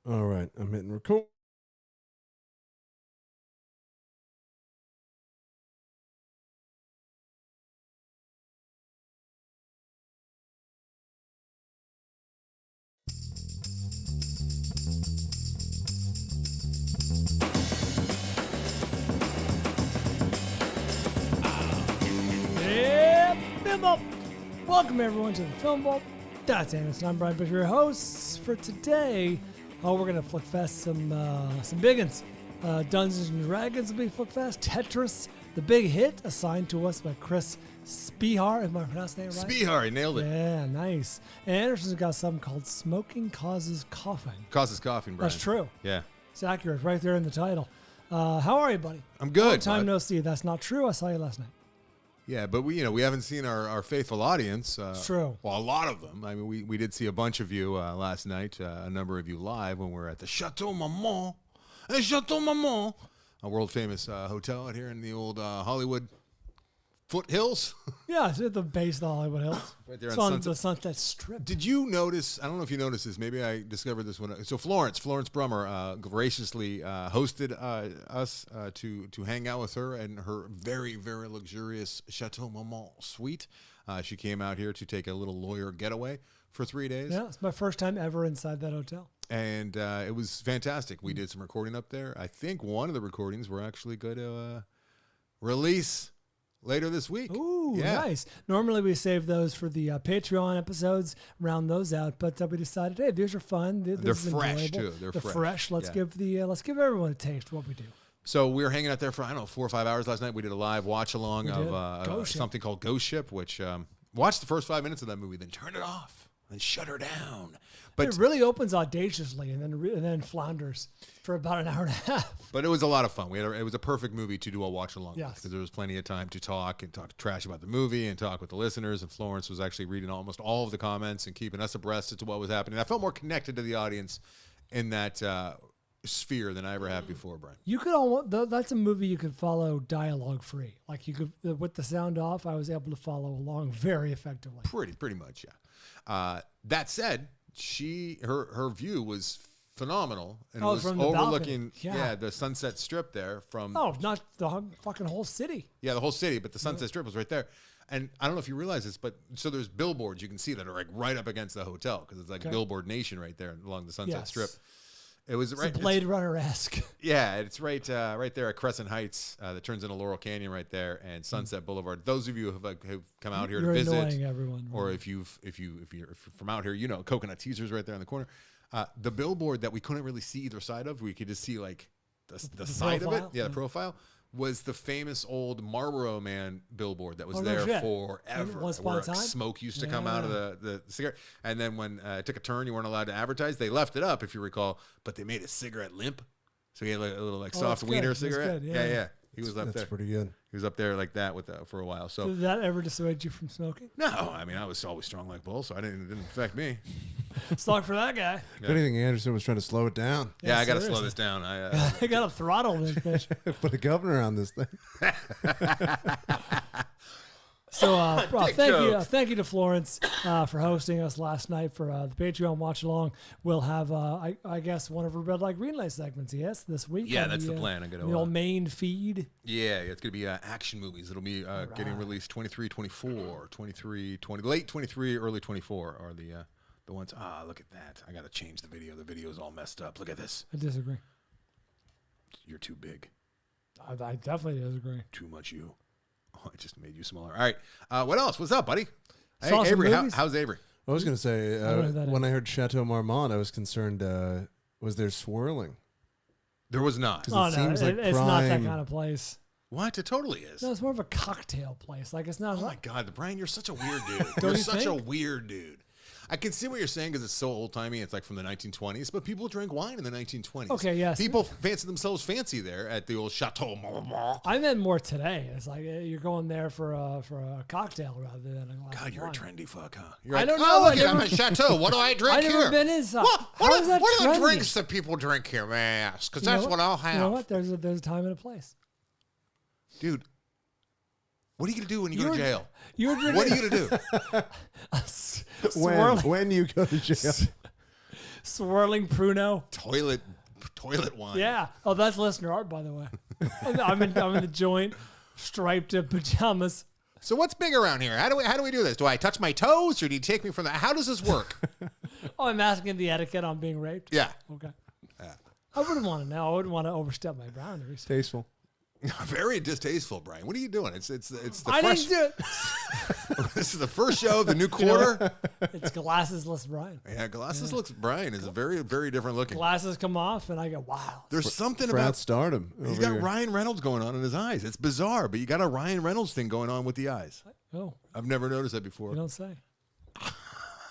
All right, I'm hitting record. Yeah, Film Vault. Welcome everyone to the Film Vault. That's Anderson. I'm Bryan, but your hosts for today. Oh, we're gonna flick fest some big ones. Dungeons and Dragons will be flick fest. Tetris, the big hit assigned to us by Chris Spehar. Am I pronouncing that right? Spehar, he nailed it. Yeah, nice. And Anderson's got something called "Smoking Causes Coughing." Causes coughing, Bryan. That's true. Yeah. It's accurate, right there in the title. How are you, buddy? I'm good. Long time bud. no see. That's not true. I saw you last night. Yeah, but we haven't seen our faithful audience. It's true. Well, a lot of them. I mean, we did see a bunch of you last night, a number of you live when we were at the Chateau Marmont. Chateau Marmont, a world famous hotel out here in the old Hollywood foothills. Yeah, it's at the base of the Hollywood Hills. Right there It's on on Sunset. the Sunset Strip. Did you notice? I don't know if you noticed this. Maybe I discovered this one. So Florence Brummer graciously hosted us to hang out with her and her very, very luxurious Chateau Marmont suite. She came out here to take a little lawyer getaway for 3 days. Yeah, it's my first time ever inside that hotel. And it was fantastic. We did some recording up there. I think one of the recordings we're actually going to release later this week. Ooh, Yeah. nice. Normally we save those for the Patreon episodes, round those out, but we decided, hey, these are fun. This They're is fresh, enjoyable. too. They're fresh. fresh. Let's Yeah. let's give everyone a taste of what we do. So we were hanging out there for, 4 or 5 hours last night. We did a live watch along We did. of Ghost Ship. something called Ghost Ship, which watched the first 5 minutes of that movie, then turned it off and shut her down. But It really opens audaciously and then flounders for about an hour and a half. But it was a lot of fun. It was a perfect movie to do a watch along Yes. because there was plenty of time to talk trash about the movie and talk with the listeners. And Florence was actually reading almost all of the comments and keeping us abreast as to what was happening. I felt more connected to the audience in that sphere than I ever have before, Bryan. You could that's a movie you could follow dialogue free. Like you could, with the sound off, I was able to follow along very effectively. Pretty much, yeah. That said, her view was phenomenal, and it was from the overlooking balcony. Yeah. the Sunset Strip there from Oh, not the fucking whole city. the whole city, but the Sunset Strip was right there. And I don't know if you realize this, but so there's billboards you can see that are like right up against the hotel because it's like Billboard Nation right there along the Sunset Yes. Strip. It was It's right. a Blade Runner-esque. Yeah, it's right there at Crescent Heights that turns into Laurel Canyon right there and Sunset Boulevard. Those of you who've come out here You're to visit, annoying everyone. or if you're from out here, Coconut Teasers right there in the corner. The billboard that we couldn't really see either side of, we could just see like the side of it. profile? Yeah, the profile was the famous old Marlboro Man billboard that was Oh, no there shit. forever. Once upon a where time? smoke used to come out of the cigarette. And then when it took a turn, you weren't allowed to advertise. They left it up, if you recall, but they made a cigarette limp. So he had like a little Oh, soft that's wiener good. That's cigarette. good, yeah. He was up That's there. pretty good. He was up there like that for a while. So Did that ever dissuade you from smoking? no, I mean I was always strong like bull, so it didn't affect me. Suck for that guy. If anything, Anderson was trying to slow it down. Yeah, I got to slow seriously. this down. I I got a throttle this bitch. Put a governor on this thing. So, Dick thank you to Florence for hosting us last night for the Patreon watch along. We'll have, I guess, one of her red light, green light segments. Yes, this week. Yeah, on that's the plan. I'm gonna the old main feed. Yeah, it's going to be action movies. It'll be getting released 23, 24, 23, 20, late 23, early 24 are the ones. Ah, look at that. I got to change the video. The video is all messed up. Look at this. I disagree. You're too big. I definitely disagree. Too much you. Oh, I just made you smaller. All right. What else? What's up, buddy? Hey, Saw some Avery, movies? how's Avery? I was going to say, don't know who that when is. I heard Chateau Marmont, I was concerned, was there swirling? There was not. 'Cause Oh, it no, seems like it's not that prime- kind of place. What? It totally is. No, it's more of a cocktail place. Like, it's not Oh, my like, God. Brian, you're such a weird dude. Don't You're you such a think? weird dude. I can see what you're saying because it's so old-timey. It's like from the 1920s, but people drank wine in the 1920s. Okay, yes. People fancy themselves fancy there at the old Chateau Marmont. I meant more today. It's like you're going there for a cocktail rather than a glass God, of you're a wine. trendy fuck, huh? You're I like, don't oh, know. look, I'm at Chateau. What do I drink I've never here? been inside. What How is that are the trendy? drinks that people drink here, may I ask? Because You know that's what I'll have. You know what? There's a time and a place. Dude, what are you going to do when you go to jail? You were drinking. What are you going to do? When swirling, you go to jail. Swirling Pruno. Toilet wine. Yeah. Oh, that's listener art, by the way. I'm in the joint, striped pajamas. So what's big around here? How do we do this? Do I touch my toes, or do you take me from the? How does this work? Oh, I'm asking the etiquette on being raped. Yeah. Okay. Yeah. I wouldn't want to know. I wouldn't want to overstep my boundaries. Tasteful. Very distasteful, Brian. What are you doing? It's the I fresh. didn't do it. This is the first show of the new quarter. It's glassesless Brian. Yeah, glasses looks. Brian is a very, very different looking. Glasses come off, and I go, wow. There's something Frat about. stardom. He's over got here. Ryan Reynolds going on in his eyes. It's bizarre, but you got a Ryan Reynolds thing going on with the eyes. Oh, I've never noticed that before. you don't say.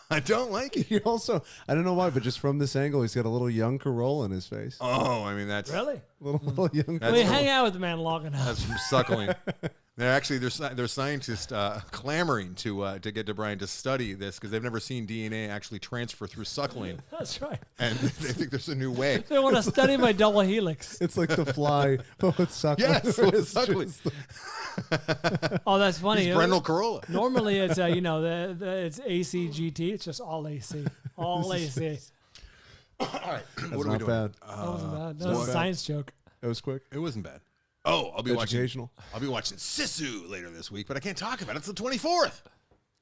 I don't like it. He also, I don't know why, but just from this angle, he's got a little young Corolla in his face. Oh, I mean that's Really? Little young. That's We from- hang out with the man long enough. That's from suckling. There's scientists clamoring to get to Brian to study this because they've never seen DNA actually transfer through suckling, That's right. and they think there's a new way. They want to study my double helix. It's like the fly, but with suckling. Yes, with It's suckling. just the- Oh, that's funny. He's Brendel Corolla. Normally, it's it's ACGT. It's just all AC, all AC. All right, That's what are we not doing? bad. That wasn't bad. That so was what- a science joke. It was quick. It wasn't bad. Oh, I'll be Educational. watching Sisu later this week, but I can't talk about it. It's the 24th.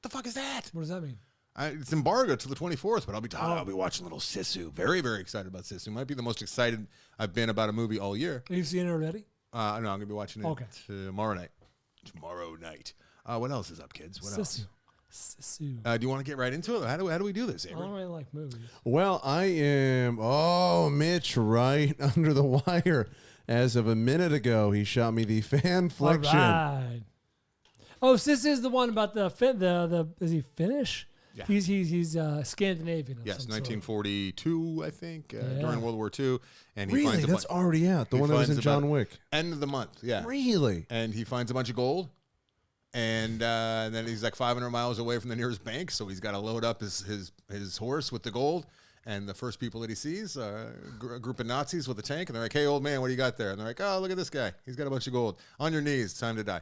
The fuck is that? What does that mean? It's embargoed till the 24th, but I'll be watching little Sisu. Very, very excited about Sisu. Might be the most excited I've been about a movie all year. Have you seen it already? No, I'm gonna be watching it Okay. tomorrow night. What else is up, kids? What else? Sisu. Do you want to get right into it? How do we do this, I Avery? don't really like movies. Well, I am. Oh, Mitch, right under the wire. As of a minute ago, he shot me the All Fanfliction. right. Oh, Sisu is the one about the is he Finnish? Yeah. He's Scandinavian. Of Yes, some sort. 1942, I think, Yeah. during World War II, and he Really? finds a That's bunch. already out. The he one that was finds in John about- Wick. End of the month, yeah. Really? And he finds a bunch of gold, and then he's like 500 miles away from the nearest bank, so he's got to load up his horse with the gold. And the first people that he sees are a group of Nazis with a tank, and they're like, "Hey, old man, what do you got there?" And they're like, "Oh, look at this guy. He's got a bunch of gold. On your knees. It's time to die."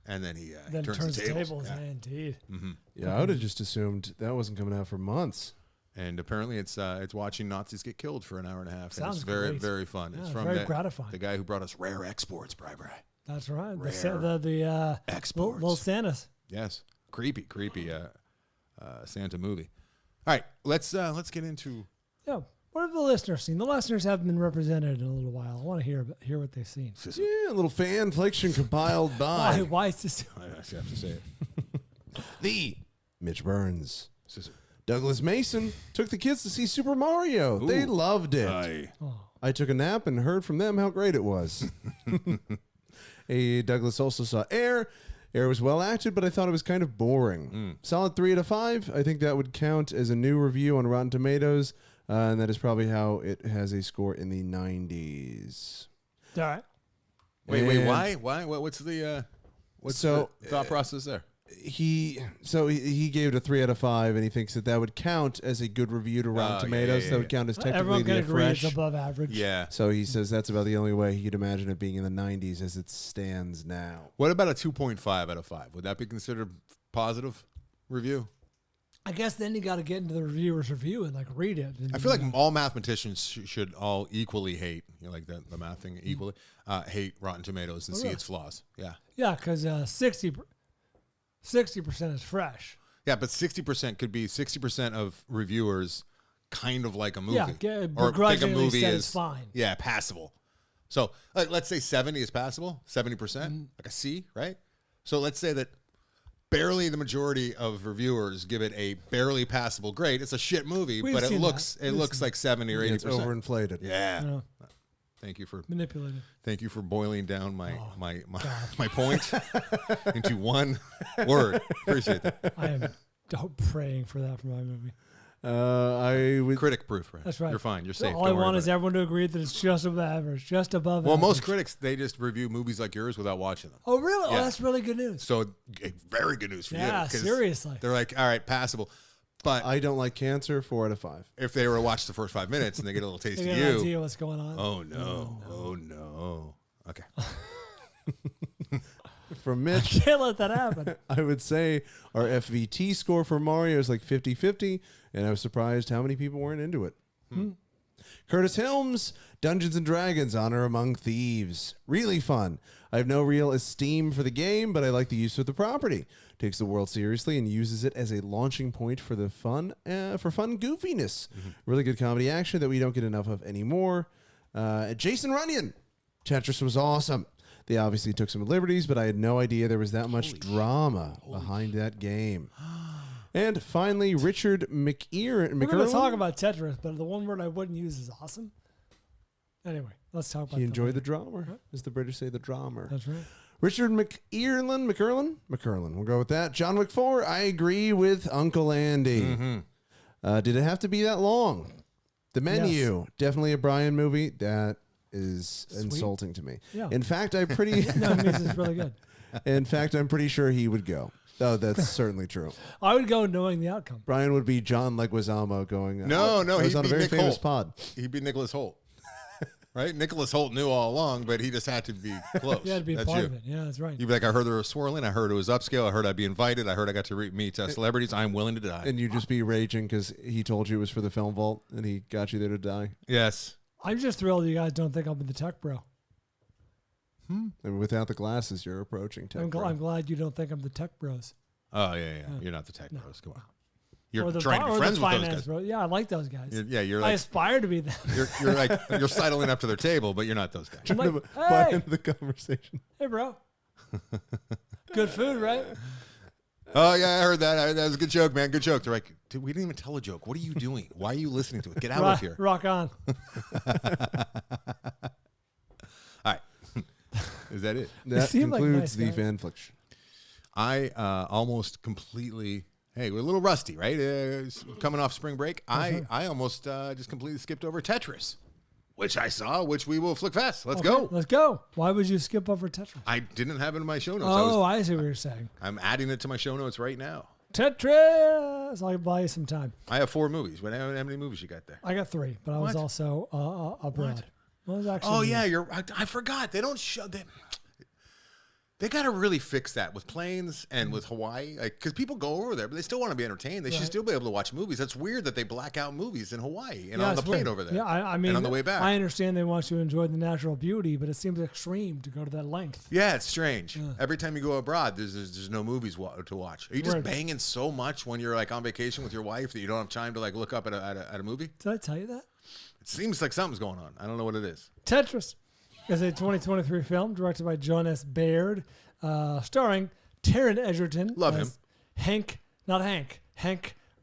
And then he Then turns the tables. tables. Yeah. Indeed. Yeah, I would have just assumed that wasn't coming out for months. And apparently, it's watching Nazis get killed for an hour and a half. And Sounds it's very, great. very fun. Yeah, it's from very gratifying. the guy who brought us Rare Exports, Bri. That's right. Rare The exports. little Santas. Yes, creepy Santa movie. All right, let's get into. Yeah. What have the listeners seen? The listeners haven't been represented in a little while. I want to hear what they've seen. Yeah, a little Fanfliction compiled by Why is this? I actually have to say it. the Mitch Burns. Scissor. Douglas Mason took the kids to see Super Mario. They Ooh. loved it. Aye. I took a nap and heard from them how great it was. Douglas also saw Air. Air was well acted, but I thought it was kind of boring. Solid 3 out of 5. I think that would count as a new review on Rotten Tomatoes, and that is probably how it has a score in the 90s. All right. Wait, And why? What's the So, thought process there? He gave it a 3 out of 5, and he thinks that would count as a good review to Rotten yeah, Tomatoes. yeah, That would yeah. count as technically Everyone can the agree fresh. it's above average. Yeah. So he says that's about the only way he could imagine it being in the 90s as it stands now. What about a 2.5 out of 5? Would that be considered positive review? I guess then you got to get into the reviewer's review and like read it. And, I feel like all mathematicians should all equally hate, like the math thing equally, hate Rotten Tomatoes and see really? its flaws. Yeah. yeah, because 60% is fresh. Yeah, but 60% could be 60% of reviewers kind of like a movie. Yeah, or think a begrudgingly movie said is it's fine. Yeah, passable. So let's say 70 is passable, 70%, like a C, right? So let's say that barely the majority of reviewers give it a barely passable grade. It's a shit movie, We've but it seen looks that. We've seen like 70 or 80%. It's overinflated. Yeah. You know, Thank you for manipulated. boiling down my point into one word. Appreciate that. I am praying for that for my movie. I would. Critic proof, right? That's right. You're fine. You're safe. All I Don't worry want about is it. everyone to agree that it's just above average, just above Well, average. most critics, they just review movies like yours without watching them. Oh, really? Yeah. Oh, that's really good news. So very good news for you. Yeah, 'cause seriously. They're like, all right, passable. But I don't like cancer. 4 out of 5. if they were to watch the first 5 minutes and they get a little taste You of get an you, idea what's going on. oh no, oh no. Okay. From Mitch, Can't let that happen. I would say our FVT score for Mario is like 50-50, and I was surprised how many people weren't into it. Curtis Helms, Dungeons & Dragons, Honor Among Thieves. Really fun. I have no real esteem for the game, but I like the use of the property. Takes the world seriously and uses it as a launching point for the fun goofiness. Really good comedy action that we don't get enough of anymore. Jason Runyon. Tetris was awesome. They obviously took some liberties, but I had no idea there was that much drama behind that game. And finally, Richard McEwen. We're going to talk about Tetris, but the one word I wouldn't use is awesome. Anyway, let's talk about He enjoyed the drama, as the British say, the drama. That's right. Richard McCurlin. We'll go with that. John Wick 4. I agree with Uncle Andy. Did it have to be that long? The Menu. Definitely a Bryan movie. That is insulting to me. Yeah. In fact, I'm pretty. No, it means it's really good. In fact, I'm pretty sure he would go. Oh, that's certainly true. I would go knowing the outcome. Bryan would be John Leguizamo going. No, he was he'd on a be very Nick famous Holt. pod. He'd be Nicholas Holt. Right? Nicholas Holt knew all along, but he just had to be close. Yeah, to be a That's part you. of it. Yeah, that's right. You'd be like, I heard there was swirling. I heard it was upscale. I heard I'd be invited. I heard I got to meet celebrities. I'm willing to die. And you'd just be raging because he told you it was for the film vault and he got you there to die. Yes. I'm just thrilled you guys don't think I'm the tech bro. And without the glasses, you're approaching tech. I'm bro. glad you don't think I'm the tech bros. Oh, yeah. You're not the tech bros. Come on. Or You're the trying to be friends with those finance guys. bros. Yeah, I like those guys. You're I like, aspire to be them. you're like, you're sidling up to their table, but you're not those guys. I'm like, Buy hey, into the conversation. hey, bro. Good food, right? Oh, yeah, I heard that. That was a good joke, man. Good joke. They're like, dude, we didn't even tell a joke. What are you doing? Why are you listening to it? Get out of here. Rock on. All right. Is that it? That seem like concludes nice the guys. Fanfliction. I almost completely. Hey, we're a little rusty, right? Coming off spring break, I almost just completely skipped over Tetris, which I saw, which we will flick fast. Let's go. Let's go. Why would you skip over Tetris? I didn't have it in my show notes. Oh, I see what you're saying. I'm adding it to my show notes right now. Tetris. I'll buy you some time. I have 4 movies. How many movies you got there? I got 3, but I was What? also abroad. Well, it was actually Oh yeah, I forgot. They don't show them. They got to really fix that with planes and with Hawaii, because people go over there, but they still want to be entertained. They should still be able to watch movies. That's weird that they black out movies in Hawaii and on the it's plane weird. over there. Yeah, I mean, and on the way back. I understand they want you to enjoy the natural beauty, but it seems extreme to go to that length. Yeah, it's strange. Every time you go abroad, there's no movies to watch. Are you just Right. banging so much when you're like on vacation with your wife that you don't have time to like look up at a movie? Did I tell you that? It seems like something's going on. I don't know what it is. Tetris is a 2023 film directed by John S. Baird, starring Taron Egerton. Love as Hank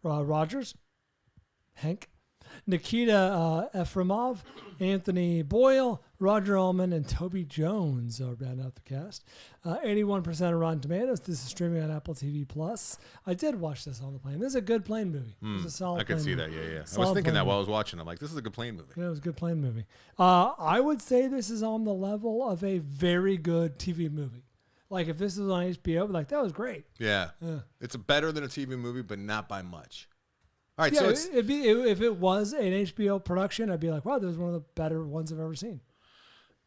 Rogers. Nikita Efremov, Anthony Boyle, Roger Ullman, and Toby Jones are rounding out the cast. 81% of Rotten Tomatoes. This is streaming on Apple TV Plus. I did watch this on the plane. This is a good plane movie. It's a solid I could plane see movie. that. Yeah. I was Solid thinking plane that while I movie. was watching. I'm like, this is a good plane movie. Yeah, it was a good plane movie. I would say this is on the level of a very good TV movie. Like if this was on HBO, I'd be like, that was great. Yeah. It's better than a TV movie, but not by much. All right, Yeah, so it's if it was an HBO production, I'd be like, wow, this is one of the better ones I've ever seen.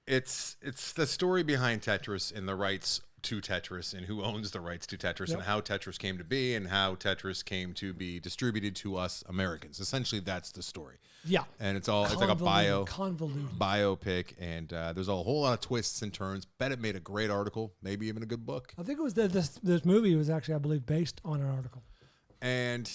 it's the story behind Tetris and the rights to Tetris and who owns the rights to Tetris and how Tetris came to be and how Tetris came to be distributed to us Americans. Essentially, that's the story. Yeah. And it's like a biopic, and there's a whole lot of twists and turns. Bet it made a great article, maybe even a good book. I think it was this movie was actually, I believe, based on an article. And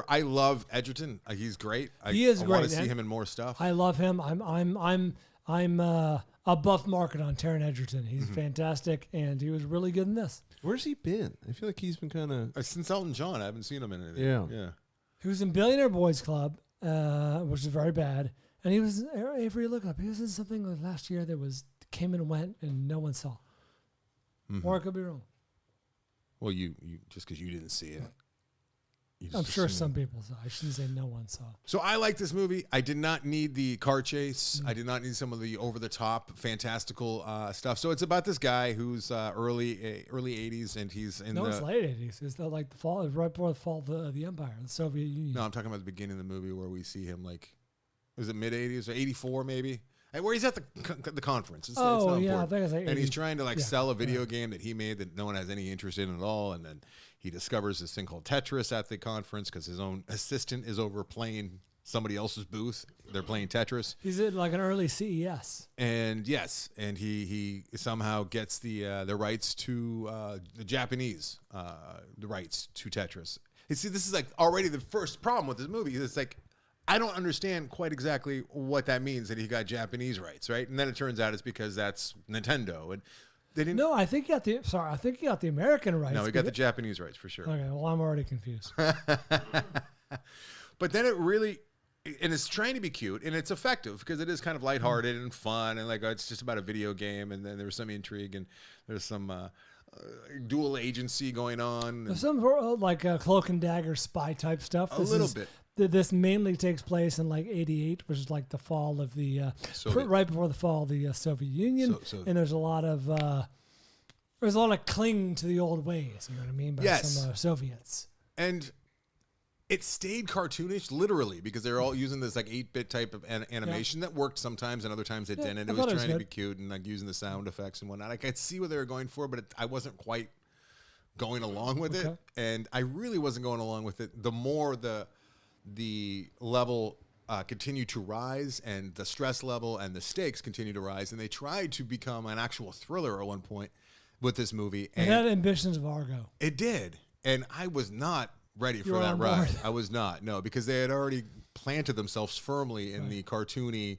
I love Edgerton. He's great. He is I great. want to see him in more stuff. I love him. I'm a buff market on Taron Egerton. He's fantastic, and he was really good in this. Where's he been? I feel like he's been kind of. Since Elton John, I haven't seen him in anything. Yeah. He was in Billionaire Boys Club, which is very bad. And he was, Avery, look up, he was in something like last year that came and went and no one saw. Or I could be wrong. Well, you just because you didn't see it. you just I'm sure assume. some people saw. I shouldn't say no one saw. So I like this movie. I did not need the car chase. I did not need some of the over-the-top, fantastical stuff. So it's about this guy who's early 80s, and he's in It's late 80s. It's like the fall, right before the fall of the empire, the Soviet Union. No, I'm talking about the beginning of the movie where we see him is it mid-80s or 84 maybe? Where he's at the conference. It's not yeah, I important. think it's like and he's 80s. trying to Yeah, sell a video game that he made that no one has any interest in at all. And then he discovers this thing called Tetris at the conference because his own assistant is over playing somebody else's booth. They're playing Tetris. He's at like an early CES. And yes, and he somehow gets the rights to the Japanese the rights to Tetris. You see, this is like already the first problem with this movie. It's like I don't understand quite exactly what that means that he got Japanese rights, right? And then it turns out it's because that's Nintendo, and they didn't. No, I think he got the American rights. No, he got the Japanese rights for sure. Okay, well, I'm already confused. But then it really, and it's trying to be cute, and it's effective because it is kind of lighthearted and fun, and like it's just about a video game, and then there's some intrigue, and there's some dual agency going on. There's some like cloak and dagger spy type stuff. A little bit. This mainly takes place in like '88, which is like the fall of the right before the fall of the Soviet Union, and there's a lot of clinging to the old ways. You know what I mean? By some Soviets. And it stayed cartoonish, literally, because they're all using this like 8-bit type of animation that worked sometimes, and other times it didn't. It was trying to be cute and like using the sound effects and whatnot. I could see what they were going for, but I wasn't quite going along with it, and I really wasn't going along with it. The more the level continued to rise, and the stress level and the stakes continued to rise, and they tried to become an actual thriller at one point with this movie. It had ambitions of Argo. It did, and I was not ready for that ride. I was not, no, because they had already planted themselves firmly in the cartoony,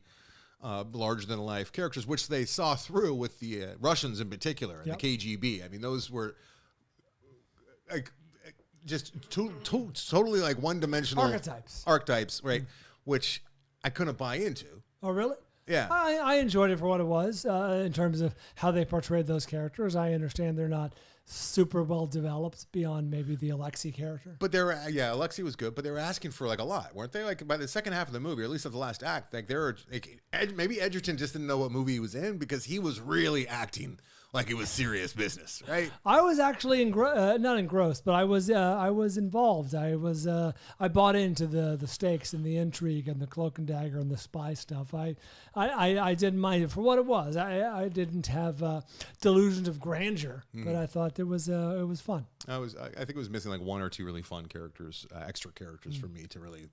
larger-than-life characters, which they saw through with the Russians in particular, and the KGB. I mean, those were like just totally like one-dimensional archetypes, right? Which I couldn't buy into. Oh, really? Yeah. I enjoyed it for what it was in terms of how they portrayed those characters. I understand they're not super well developed beyond maybe the Alexei character. But Alexei was good, but they were asking for like a lot, weren't they? Like by the second half of the movie, or at least of the last act, like maybe Edgerton just didn't know what movie he was in because he was really acting like it was serious business, right? I was actually not engrossed, but I was involved. I bought into the stakes and the intrigue and the cloak and dagger and the spy stuff. I didn't mind it for what it was. I didn't have delusions of grandeur, but I thought it was fun. I think it was missing like one or two really fun characters, extra characters for me to really.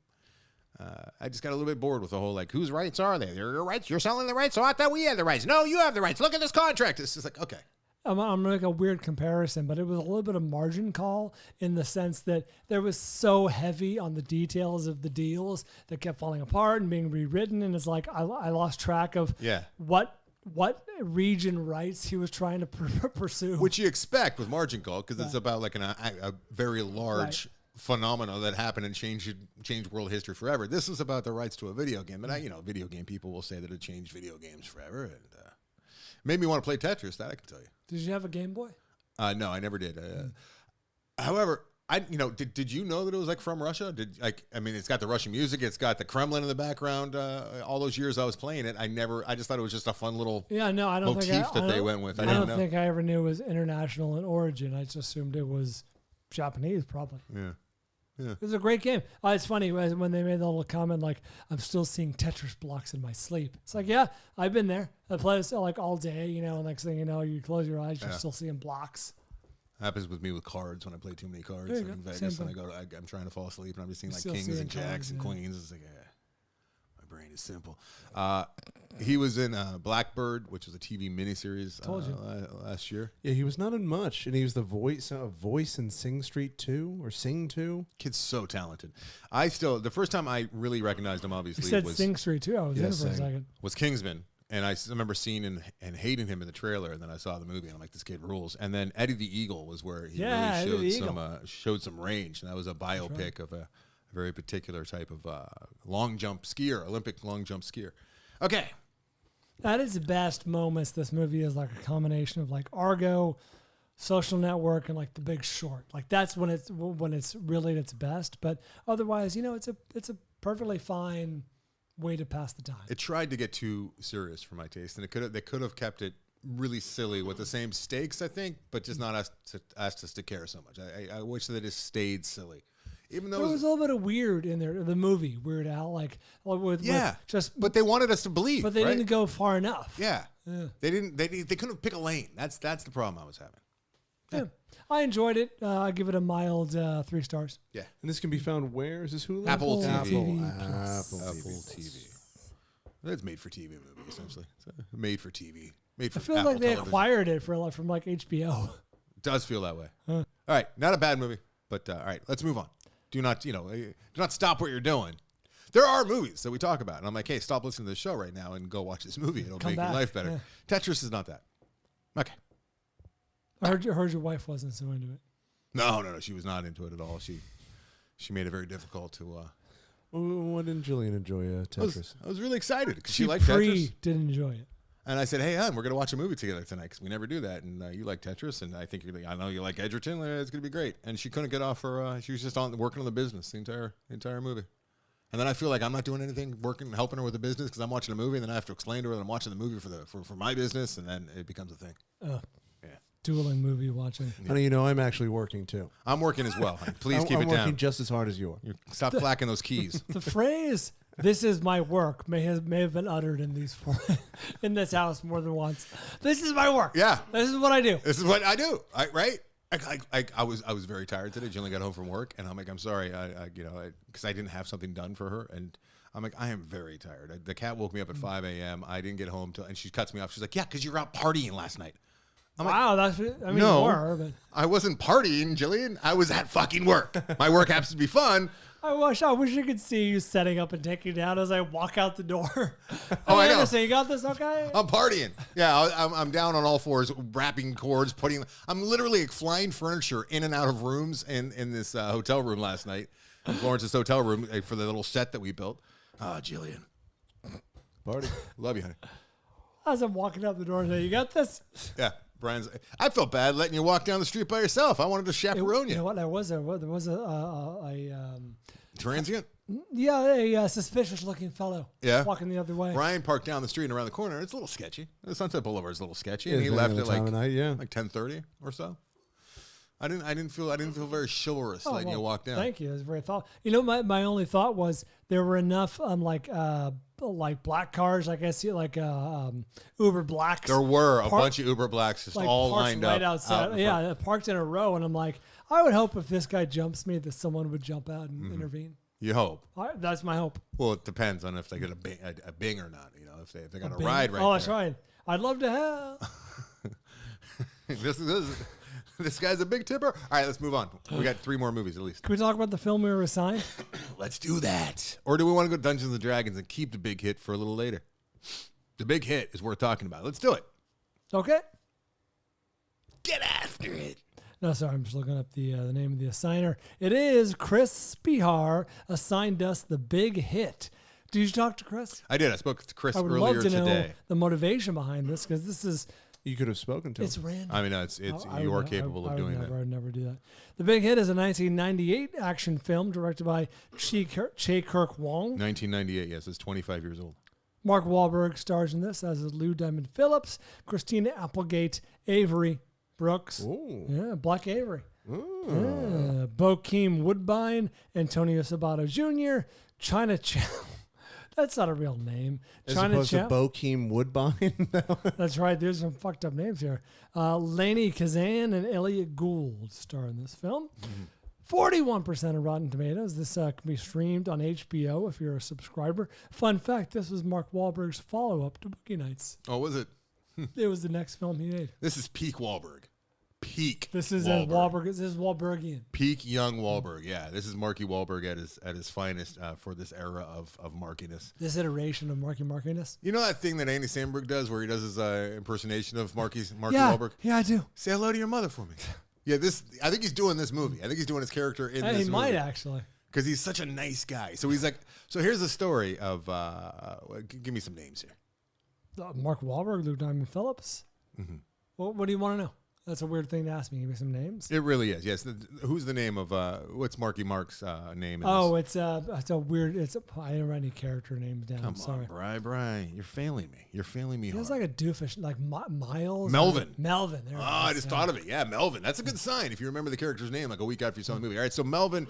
I just got a little bit bored with the whole, like, whose rights are they? They're your rights. You're selling the rights. So I thought we had the rights. No, you have the rights. Look at this contract. It's just like, okay. I'm going to make a weird comparison, but it was a little bit of margin call in the sense that there was so heavy on the details of the deals that kept falling apart and being rewritten. And it's like, I lost track of what region rights he was trying to pursue. Which you expect with margin call, because it's about like a very large phenomena that happened and changed world history forever. This is about the rights to a video game, and video game people will say that it changed video games forever, and made me want to play Tetris. That I can tell you. Did you have a Game Boy? No, I never did. However, did you know that it was like from Russia? It's got the Russian music, it's got the Kremlin in the background. All those years I was playing it, I just thought it was just a fun little motif that they went with. I don't think I ever knew it was international in origin. I just assumed it was Japanese, probably. Yeah. It was a great game. It's funny when they made the little comment like, I'm still seeing Tetris blocks in my sleep. It's like, yeah, I've been there. I play this like all day, and next thing you know, you close your eyes, you're still seeing blocks. Happens with me with cards when I play too many cards like in Vegas, and I'm trying to fall asleep and I'm just seeing like kings and jacks and queens. It's like, my brain is simple. He was in Blackbird, which was a TV miniseries last year. Yeah, he was not in much, and he was the voice in Sing Street 2 or Sing 2. Kid's so talented. The first time I really recognized him, obviously, you said Sing Street 2. I was in for a second. Was Kingsman. And I remember seeing and hating him in the trailer, and then I saw the movie, and I'm like, this kid rules. And then Eddie the Eagle was where he really showed some range, and that was a biopic of a very particular type of long jump skier, Olympic long jump skier. Okay. That is the best moments. This movie is like a combination of like Argo, Social Network, and like The Big Short. Like that's when it's really at its best. But otherwise, it's a perfectly fine way to pass the time. It tried to get too serious for my taste, and they could have kept it really silly with the same stakes, I think, but just not asked us to care so much. I wish that it just stayed silly. Even though there was a little bit of weird in there, the movie Weird Al, but they wanted us to believe, but they didn't go far enough. Yeah. They couldn't pick a lane. That's the problem I was having. Yeah. I enjoyed it. I give it a mild 3 stars. Yeah. And this can be found where? Is this Hulu? Apple TV. Apple TV. It's made for TV movie, essentially. It's made for TV. Made for I feel Apple like they television. acquired it from like HBO. It does feel that way. All right, not a bad movie, but all right, let's move on. Do not stop what you're doing. There are movies that we talk about, and I'm like, hey, stop listening to this show right now and go watch this movie. It'll make your life better. Yeah. Tetris is not that. Okay. I heard your wife wasn't so into it. No, she was not into it at all. She made it very difficult to. Why didn't Jillian enjoy Tetris? I was really excited because she liked Tetris. Did enjoy it. And I said, hey, hon, we're going to watch a movie together tonight because we never do that. And you like Tetris, and I know you like Edgerton. It's going to be great. And she couldn't get off her. She was just working on the business the entire movie. And then I feel like I'm not doing anything, helping her with the business because I'm watching a movie, and then I have to explain to her that I'm watching the movie for my business, and then it becomes a thing. Yeah. Dueling movie watching. Honey, I'm actually working too. I'm working as well. Please keep it down. I'm working just as hard as you are. Stop clacking those keys. The phrase "this is my work" may have been uttered in in this house more than once. This is my work. Yeah. This is what I do. This is what I do. Right? I was very tired today. Jillian got home from work, and I'm like, I'm sorry, because I didn't have something done for her, and I'm like, I am very tired. The cat woke me up at 5 a.m. I didn't get home and she cuts me off. She's like, yeah, because you were out partying last night. I'm wow, like, no, you were, but I wasn't partying, Jillian. I was at fucking work. My work happens to be fun. I wish you could see you setting up and taking down as I walk out the door. Oh, I know. So you got this, okay? I'm partying. Yeah, I'm down on all fours, wrapping cords, I'm literally flying furniture in and out of rooms in this hotel room last night, in Florence's hotel room for the little set that we built. Jillian. Party. Love you, honey. As I'm walking out the door, you got this? Yeah. I felt bad letting you walk down the street by yourself. I wanted to chaperone you. You know what? There was transient? A suspicious looking fellow. Yeah. Walking the other way. Brian parked down the street and around the corner. It's a little sketchy. The Sunset Boulevard is a little sketchy, and he left at like 10:30 or so. I didn't feel very chivalrous letting you walk down. Thank you. It was very thoughtful. My only thought was there were enough like black cars, I guess, like Uber Blacks. There were a bunch of Uber Blacks just all lined right up outside. Parked in a row, and I'm like, I would hope if this guy jumps me that someone would jump out and intervene. You hope. That's my hope. Well, it depends on if they get a bing or not. If they got a ride right. Oh, that's right. I'd love to have. This guy's a big tipper. All right, let's move on. We got 3 more movies at least. Can we talk about the film we were assigned? Let's do that. Or do we want to go Dungeons and Dragons and keep the big hit for a little later? The big hit is worth talking about. Let's do it. Okay. Get after it. No, sorry, I'm just looking up the name of the assigner. It is Chris Spehar assigned us the big hit. Did you talk to Chris? I did. I spoke to Chris earlier today. I would love to know the motivation behind this, because this is... You could have spoken to him. It's random. I mean, you are capable of doing that. I would never do that. The Big Hit is a 1998 action film directed by Che Kirk-Wong. 1998, yes. It's 25 years old. Mark Wahlberg stars in this, as is Lou Diamond Phillips, Christina Applegate, Avery Brooks. Ooh. Yeah, Black Avery. Ooh. Bokeem Woodbine, Antonio Sabato Jr., China Chow. That's not a real name. As opposed to Bokeem Woodbine. That's right. There's some fucked up names here. Lainey Kazan and Elliot Gould star in this film. 41% of Rotten Tomatoes. This can be streamed on HBO if you're a subscriber. Fun fact, this was Mark Wahlberg's follow-up to Boogie Nights. Oh, was it? It was the next film he made. This is peak Wahlberg. Peak. This is Wahlberg. This is Wahlbergian. Peak young Wahlberg. Yeah, this is Marky Wahlberg at his finest for this era of markiness. This iteration of Markiness. You know that thing that Andy Samberg does, where he does his impersonation of Marky Wahlberg? Yeah, I do. Say hello to your mother for me. Yeah, I think he's doing this movie. I think he's doing his character in this movie. He might actually. Because he's such a nice guy. So he's like, so here's the story of, give me some names here. Mark Wahlberg, Lou Diamond Phillips. Mm-hmm. Well, what do you want to know? That's a weird thing to ask me. Give me some names. It really is. Yes. Who's the name of what's Marky Mark's name? It's a weird. I didn't write any character names down. Come sorry. on, Brian. You're failing me. You're failing me. He's like a doofus, like Miles. Melvin. Melvin. There I just thought of it. Yeah, Melvin. That's a good sign if you remember the character's name like a week after you saw the movie. All right. So Melvin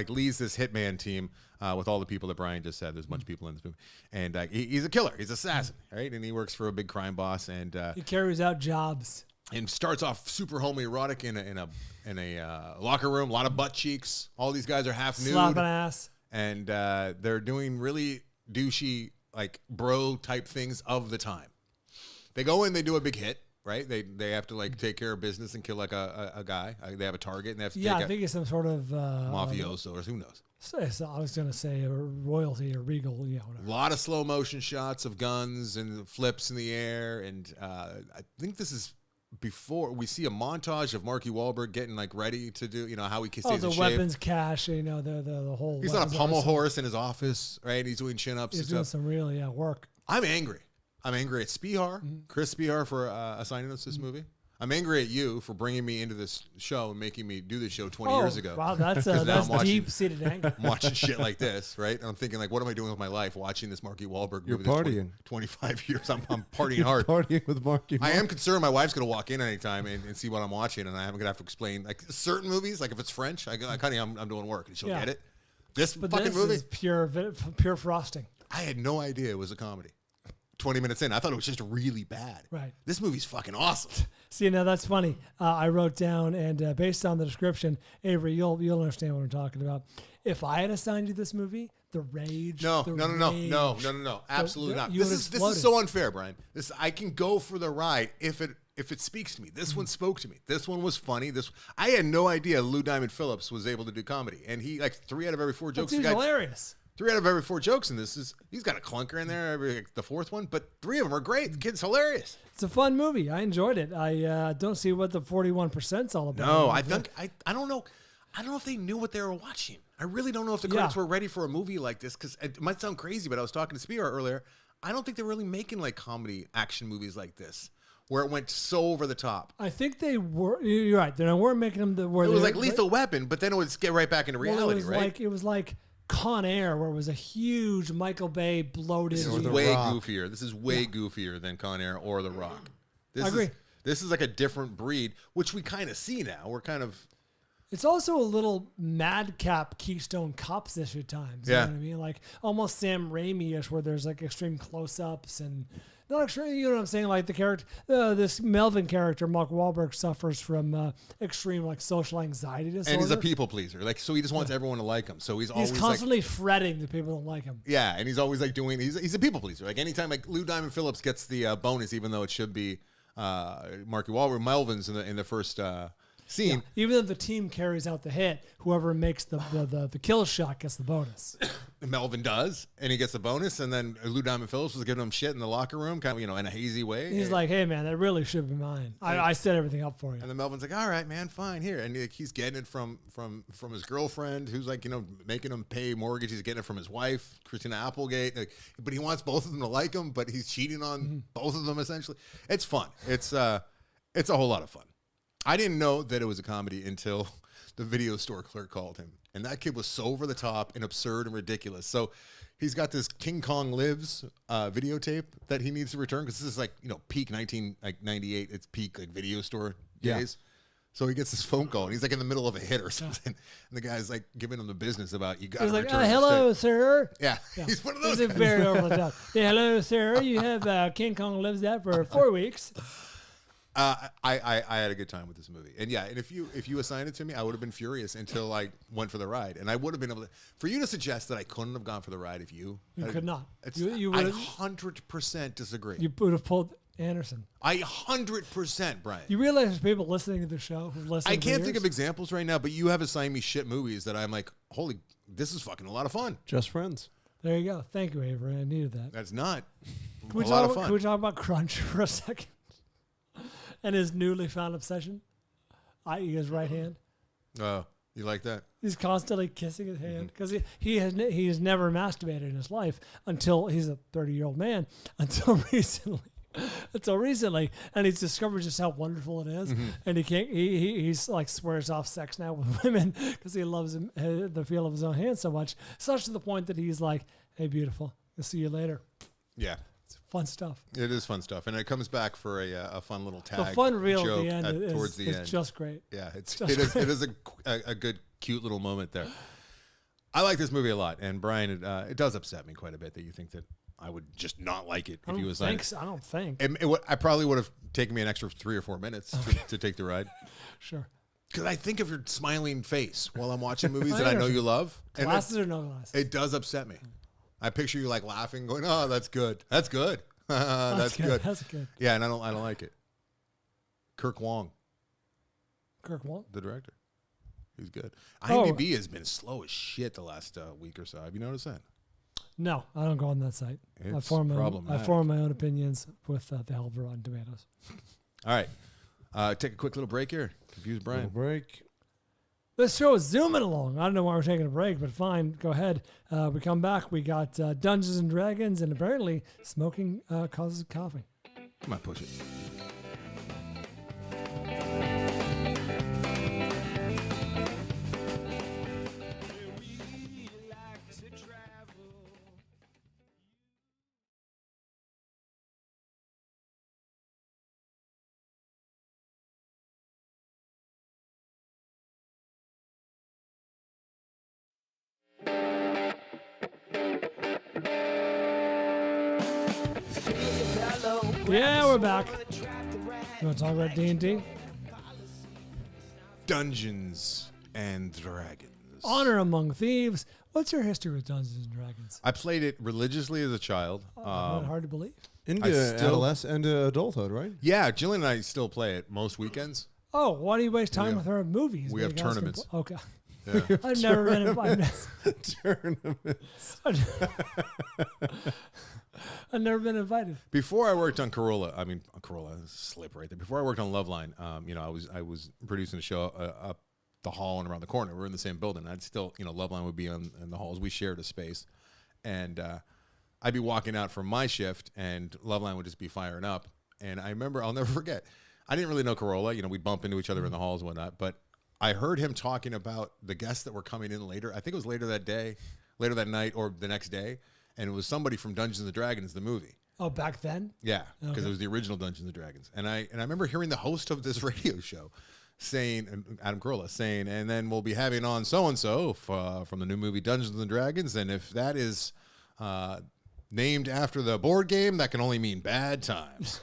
leads this hitman team with all the people that Brian just said. There's a bunch of people in this movie, and he's a killer. He's an assassin, right? And he works for a big crime boss, and he carries out jobs. and starts off super homoerotic in a locker room, a lot of butt cheeks. All these guys are half nude, Slapping ass. and they're doing really douchey, like bro type things of the time. They go in, they do a big hit, right? They have to like take care of business and kill like a guy. They have a target, and they have to Yeah, take I think it's some sort of mafioso or who knows. So I was going to say a royalty or regal, yeah, whatever. A lot of slow motion shots of guns and flips in the air, and I think this is before we see a montage of Marky Wahlberg getting like ready to do, how he stays in the shape. weapons cache, the whole. He's on a pommel horse in his office, right? He's doing chin ups. He's doing some real work. I'm angry. I'm angry at Spehar, Chris Spehar, for assigning us this movie. I'm angry at you for bringing me into this show and making me do this show 20 years ago. Wow, that's deep-seated anger. I'm watching shit like this, right? And I'm thinking, like, what am I doing with my life watching this Marky Wahlberg movie? You're partying. 25 years. I'm partying hard. Partying with Marky. I am concerned my wife's going to walk in anytime and see what I'm watching, and I'm going to have to explain, like, certain movies, like if it's French, I'm doing work, and she'll get it. This fucking movie is pure frosting. I had no idea it was a comedy. 20 minutes in, I thought it was just really bad. Right. This movie's fucking awesome. See, now that's funny. I wrote down, and based on the description, Avery, you'll understand what I'm talking about. If I had assigned you this movie, the rage. No. Absolutely not. This is so unfair, Brian. I can go for the ride if it speaks to me. This one spoke to me. This one was funny. I had no idea Lou Diamond Phillips was able to do comedy, and he like 3 out of every 4 jokes. He's hilarious. 3 out of every 4 jokes in this he's got a clunker in there the 4th one, but 3 of them are great. The kid's hilarious. It's a fun movie. I enjoyed it. I don't see what the 41%'s all about. No, I don't know. I don't know if they knew what they were watching. I really don't know if the critics were ready for a movie like this, because it might sound crazy, but I was talking to Spehar earlier. I don't think they're really making like comedy action movies like this, where it went so over the top. I think they were. You're right. They weren't making them it was like Lethal Weapon, but then it would get right back into reality, right? It was like Con Air, where it was a huge Michael Bay bloated. This is way goofier. This is way goofier than Con Air or The Rock. I agree. This is like a different breed, which we kind of see now. We're kind of. It's also a little madcap Keystone Cops-ish at times. You know what I mean? Like almost Sam Raimi-ish, where there's like extreme close-ups and not extreme. You know what I'm saying? Like the character, this Melvin character, Mark Wahlberg, suffers from extreme like social anxiety disorder. And he's a people pleaser, like so he just wants everyone to like him. So he's always constantly fretting that people don't like him. Yeah, and he's always like he's a people pleaser. Like anytime like Lou Diamond Phillips gets the bonus, even though it should be Marky Wahlberg, Melvin's in the first. Scene. Yeah. Even if the team carries out the hit, whoever makes the kill shot gets the bonus. Melvin does, and he gets the bonus, and then Lou Diamond Phillips was giving him shit in the locker room, kind of, in a hazy way. He's like, hey, man, that really should be mine. I set everything up for you. And then Melvin's like, all right, man, fine, here. And he's getting it from his girlfriend, who's like, making him pay mortgage. He's getting it from his wife, Christina Applegate. But he wants both of them to like him, but he's cheating on both of them, essentially. It's fun. It's a whole lot of fun. I didn't know that it was a comedy until the video store clerk called him. And that kid was so over the top and absurd and ridiculous. So he's got this King Kong Lives videotape that he needs to return, because this is like, peak 1998. It's peak like video store days. So he gets this phone call, and he's like in the middle of a hit or something. And the guy's like giving him the business about, you got to return. He's like, hello, sir. Yeah. He's one of those guys. Very over the top. Yeah, hello, sir. You have King Kong Lives that for 4 weeks. I had a good time with this movie, and if you assigned it to me, I would have been furious until I went for the ride, and I would have been able to. For you to suggest that I couldn't have gone for the ride if you could not, I 100% disagree. You would have pulled Anderson. I 100%, Brian. You realize there's people listening to the show who've listened. I can't think of examples right now, but you have assigned me shit movies that I'm like, holy, this is fucking a lot of fun. Just Friends. There you go. Thank you, Avery. I needed that. That's not a lot of fun. Can we talk about Crunch for a second? And his newly found obsession, i.e. his right hand. Oh, you like that? He's constantly kissing his hand because he has never masturbated in his life until he's a 30-year-old man until recently, and he's discovered just how wonderful it is, and he's like swears off sex now with women because he loves the feel of his own hand so much, such to the point that he's like, "Hey, beautiful, I'll see you later." Yeah. Fun stuff. It is fun stuff, and it comes back for a fun little tag. The fun reel joke at the end towards the end. It's just great. Yeah, it is a good, cute little moment there. I like this movie a lot, and Brian, it does upset me quite a bit that you think that I would just not like it I if he don't was think like. so. I don't think. I probably would have taken me an extra 3 or 4 minutes to take the ride. Sure. Because I think of your smiling face while I'm watching movies I that I know understand. you love. And Glasses or no glasses? it does upset me. I picture you like laughing, going, "Oh, that's good. That's good. That's good. That's good. Yeah, and I don't like it. Kirk Wong, Kirk Wall? the director, he's good. Oh. IMDb has been slow as shit the last week or so. Have you noticed that? No, I don't go on that site. I It's form my problematic. own opinions with the help of Rotten Tomatoes. All right, take a quick little break here. Confuse Brian. Little break. This show is zooming along. I don't know why we're taking a break, but fine. Go ahead. We come back. We got Dungeons and Dragons, and apparently smoking causes coughing. Come on, push it. Yeah, we're back. You want to talk about D&D? Dungeons and Dragons. Honor Among Thieves. What's your history with Dungeons and Dragons? I played it religiously as a child. Hard to believe. Into I still- adolescence, into adulthood, right? Yeah, Jillian and I still play it most weekends. Oh, why do you waste time have- with her at movies? we have You guys can tournaments. Okay. Yeah. I've never been invited. Tournaments. I've never been invited. Before I worked on Corolla, slip right there. Before I worked on Loveline, I was producing a show up the hall and around the corner. We're in the same building. I'd still, Loveline would be in the halls. We shared a space, and I'd be walking out from my shift, and Loveline would just be firing up. And I remember, I'll never forget. I didn't really know Corolla. We'd bump into each other in the halls and whatnot, but I heard him talking about the guests that were coming in later. I think it was later that night, or the next day. And it was somebody from Dungeons and Dragons, the movie. Oh, back then? Yeah, because Okay. it was the original Dungeons and Dragons. And I remember hearing the host of this radio show saying, Adam Carolla, saying, and then we'll be having on so-and-so from the new movie Dungeons and Dragons. And if that is named after the board game, that can only mean bad times.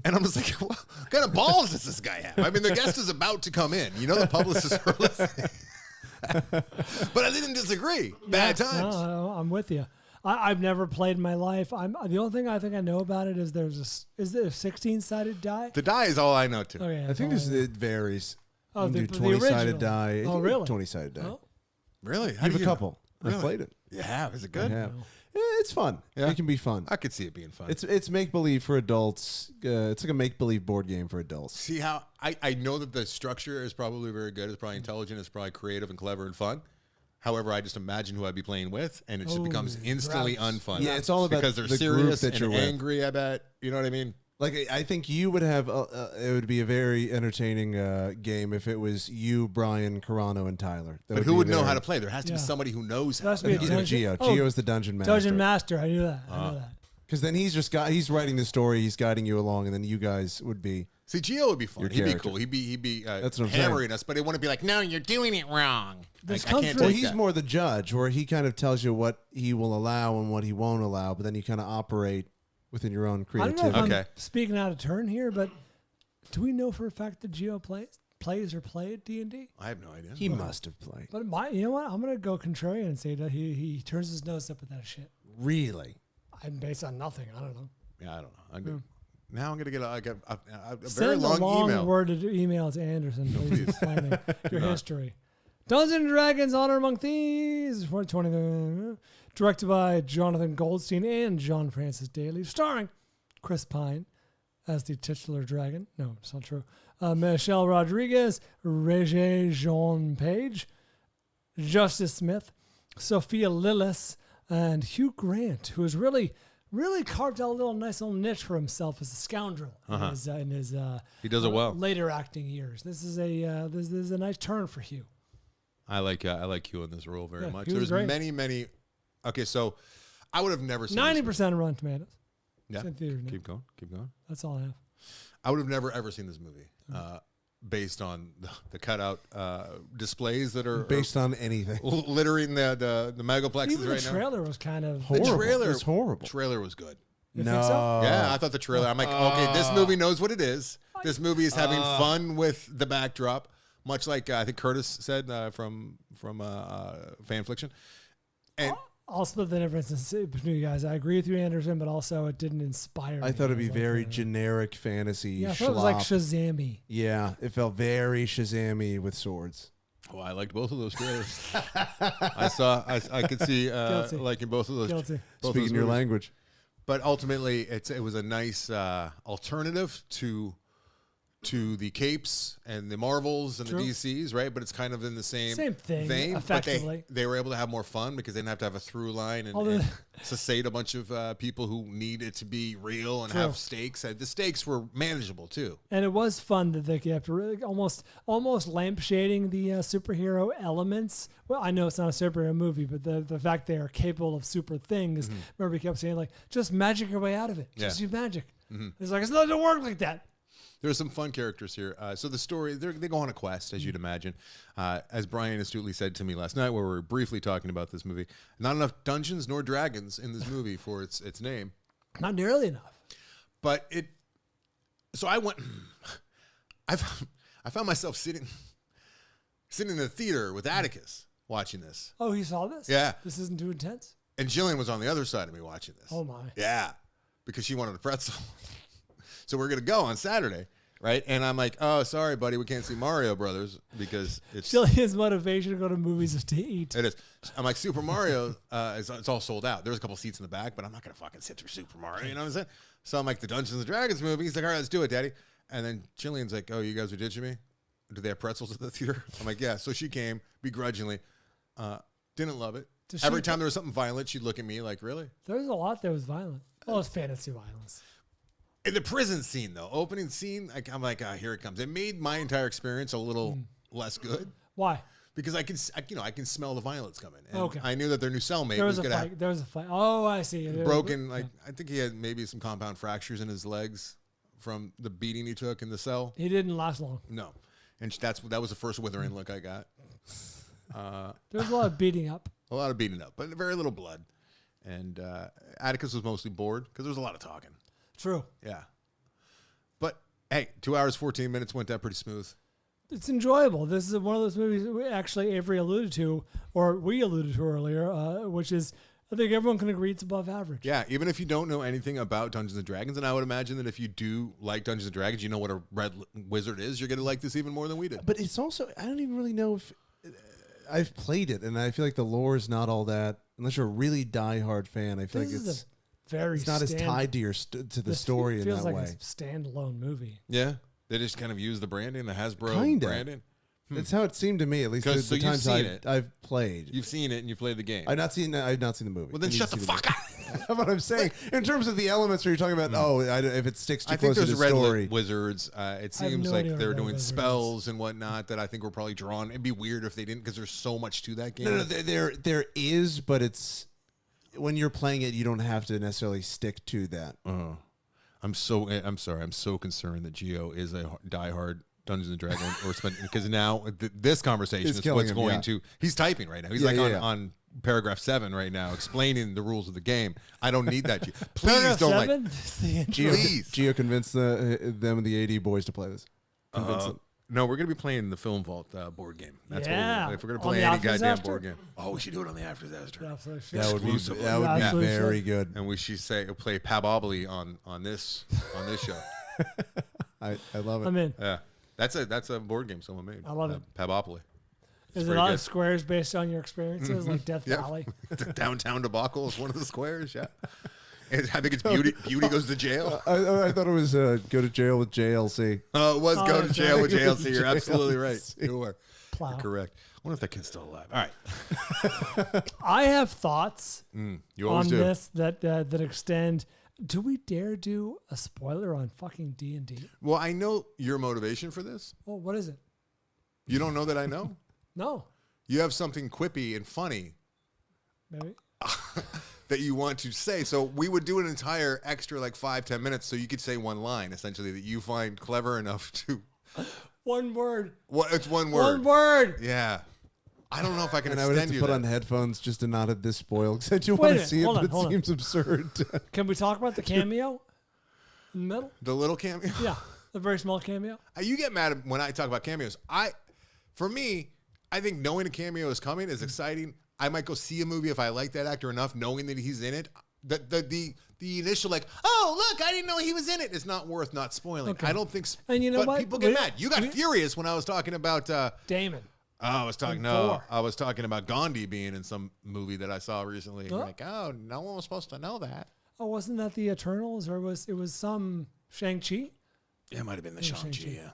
And I'm just like, what kind of balls does this guy have? I mean, the guest is about to come in. The publicists are listening. But I didn't disagree. Bad times. No, I'm with you. I've never played in my life. The only thing I think I know about it is is there a 16-sided die? The die is all I know, too. Oh, yeah, I think that's all I know. it varies. Oh, You the can do 20-sided original. die. Oh, really? 20-sided die. Oh, Really? You have a couple. Really? I've played it. You have? Is it I good? have. It's fun. Yeah. It can be fun. I could see it being fun. It's make believe for adults. It's like a make believe board game for adults. See how I know that the structure is probably very good. It's probably intelligent. It's probably creative and clever and fun. However, I just imagine who I'd be playing with, and it just becomes instantly drafts. unfun. Yeah, it's all about because they're the group serious that and you're with. angry. I bet you know what I mean. Like I think you would have. It would be a very entertaining game if it was you, Brian, Carano, and Tyler. That But who be would know very- how to play? There has to be Yeah. somebody who knows There how. has to be a You know, dungeon. Gio. Oh, Gio's the dungeon master. Dungeon Master. I knew that. I know that. Because then he's writing the story, he's guiding you along, and then you guys would be. See, Gio would be fun. Your He'd be character. cool. He'd be That's what I'm hammering us, but it wouldn't be like, no, you're doing it wrong. This I comes can't from- Well, take he's that. more the judge, where he kind of tells you what he will allow and what he won't allow, but then you kind of operate within your own I don't know if creativity. I'm Okay. speaking out of turn here, but do we know for a fact that Gio plays or played D&D? I have no idea. He must have played. But you know what? I'm gonna go contrarian and say that he turns his nose up at that shit. Really? I'm based on nothing. I don't know. Yeah, I don't know. I'm good. Now I'm gonna get a very Send long a long email. worded email to Anderson, please, please. explaining your history. Dungeons and Dragons: Honor Among Thieves, 2020, directed by Jonathan Goldstein and John Francis Daly, starring Chris Pine as the titular dragon. No, it's not true. Michelle Rodriguez, Regé Jean Page, Justice Smith, Sophia Lillis, and Hugh Grant, who has really carved out a nice little niche for himself as a scoundrel in his He does it well. later acting years. This is a nice turn for Hugh. I like Hugh in this role very Yeah, much. Hugh was There's great. many. Okay, so I would have never seen 90% of Rotten Tomatoes. Yeah, It's in theaters now. keep going. That's all I have. I would have never ever seen this movie. based on the cutout displays that are Based on anything. littering the megaplexes Even right the now. trailer was kind of Horrible. The trailer It's horrible. Trailer was good. You no. think so? Yeah, I thought the trailer. I'm like, okay, this movie knows what it is. This movie is having fun with the backdrop, much like I think Curtis said from Fanfliction. And I'll split the difference between you guys. I agree with you, Anderson, but also it didn't inspire me. I thought it'd be It was very like, generic fantasy. yeah, I thought it was like schlop. Shazam-y. Yeah, it felt very Shazam-y with swords. oh, I liked both of those trailers. I could see Guilty. liking both of those. Guilty. Both Speaking those your movies. language. But ultimately, it was a nice alternative to the Capes and the Marvels and True. the DCs, right? But it's kind of in the same thing, vein. effectively. But they were able to have more fun because they didn't have to have a through line Although- and cessate a bunch of people who need it to be real and True. have stakes. And the stakes were manageable too. And it was fun that they kept really almost lampshading the superhero elements. Well, I know it's not a superhero movie, but the fact they are capable of super things. Remember, we kept saying like, just magic your way out of it. Just Yeah. use magic. It's like it's not gonna work like that. There's some fun characters here. So the story, they go on a quest, as you'd imagine. As Bryan astutely said to me last night, where we were briefly talking about this movie, not enough Dungeons nor Dragons in this movie for its name. Not nearly enough. But so I went, I found myself sitting in the theater with Atticus watching this. Oh, he saw this? Yeah. This isn't too intense? And Jillian was on the other side of me watching this. Oh, my. Yeah, because she wanted a pretzel. So we're going to go on Saturday, right? And I'm like, oh, sorry, buddy, we can't see Mario Brothers because it's... Jillian's motivation to go to movies is to eat. It is. I'm like, Super Mario, it's all sold out. There's a couple seats in the back, but I'm not going to fucking sit through Super Mario, you know what I'm saying? So I'm like, the Dungeons and Dragons movie. He's like, all right, let's do it, Daddy. And then Jillian's like, oh, you guys are ditching me? Do they have pretzels at the theater? I'm like, yeah. So she came begrudgingly. Didn't love it. Does Every she- time there was something violent, she'd look at me like, really? There's a lot that was violent. Well, it's fantasy violence. In the prison scene, though, opening scene, I'm like, here it comes. It made my entire experience a little less good Why? because I can smell the violence coming. And Okay. I knew that their new cellmate There was was a going to fight. have There was a fight. Oh, I see. broken. Like I think he had maybe some compound fractures in his legs from the beating he took in the cell. He didn't last long. No, and that was the first withering look I got. There was a lot of beating up. A lot of beating up, but very little blood. And Atticus was mostly bored because there was a lot of talking. True. Yeah. But hey, 2 hours, 14 minutes went that pretty smooth. It's enjoyable. This is one of those movies that actually Avery alluded to, or we alluded to earlier, which is, I think everyone can agree it's above average. Yeah, even if you don't know anything about Dungeons and Dragons, and I would imagine that if you do like Dungeons and Dragons, you know what a red wizard is, you're going to like this even more than we did. But it's also, I don't even really know if I've played it, and I feel like the lore is not all that, unless you're a really diehard fan. I feel This like is it's very not as tied to to the story in feels that like way. a standalone movie. Yeah, they just kind of use the branding, the Hasbro Kinda. branding. That's how it seemed to me, at least the, 'Cause- so the you've times seen it. I've played. You've seen it and you played the game. I've not seen the movie. Well, then I need shut to the see fuck up. That's what I'm saying. In terms of the elements, where you're talking about, if it sticks too I think close to there's the red story. wizards. It I have seems no like idea what they're red doing wizard is. spells and whatnot that I think were probably drawn. It'd be weird if they didn't because there's so much to that game. No, there is, but it's when you're playing it, you don't have to necessarily stick to that. I'm sorry. I'm so concerned that Gio is a diehard Dungeons and Dragons because now this conversation It's is killing what's him, going yeah. to. He's typing right now. He's on paragraph 7 right now, explaining the rules of the game. I don't need that. Please Paragraph don't 7? like. It's the intro. Please. Gio convinced them and the AD boys to play this. Convince them. No, we're going to be playing the Film Vault board game. That's Yeah. what if we're going to On play the any After goddamn Disaster? board game. Oh, we should do it on the After Disaster. Absolutely sure. That would be Exclusively. Absolutely very sure. good. And we should play Pabobbly on this show. I love it. I'm in. Yeah, that's a board game someone made. I love it. Pabobbly. Is it pretty a lot good. of squares based on your experiences, like Death Yep. Valley? The downtown debacle is one of the squares. Yeah, I think it's beauty. Beauty goes to jail. I thought it was go to jail with JLC. Oh, it was go to that's jail with right. JLC. You're absolutely right. You are. Plow. You're correct. I wonder if that kid's still alive. All right, I have thoughts you on always do. this that extend. Do we dare do a spoiler on fucking D&D? Well, I know your motivation for this. Well, what is it? You don't know that I know. No, You have something quippy and funny maybe. that you want to say. So we would do an entire extra like 5-10 minutes so you could say one line essentially that you find clever enough to One word. What? It's one word. One word. Yeah. I don't know if I can And I would have extend to you put that. on headphones just to not have this spoiled because I do Wait want a to minute, see it, hold but on, it hold on. seems absurd. Can we talk about the cameo in the middle? The little cameo. Yeah, the very small cameo. You get mad when I talk about cameos. For me, I think knowing a cameo is coming is exciting. I might go see a movie if I like that actor enough, knowing that he's in it. The initial like, oh look, I didn't know he was in it. It's not worth not spoiling. Okay. I don't think. And you know but what? people get mad. You got furious when I was talking about. Damon. I was talking. And No, Thor. I was talking about Gandhi being in some movie that I saw recently. Huh? Like, oh, no one was supposed to know that. Oh, wasn't that the Eternals, or it was some Shang-Chi? It might have been the Shang-Chi. Shang-Chi. Yeah.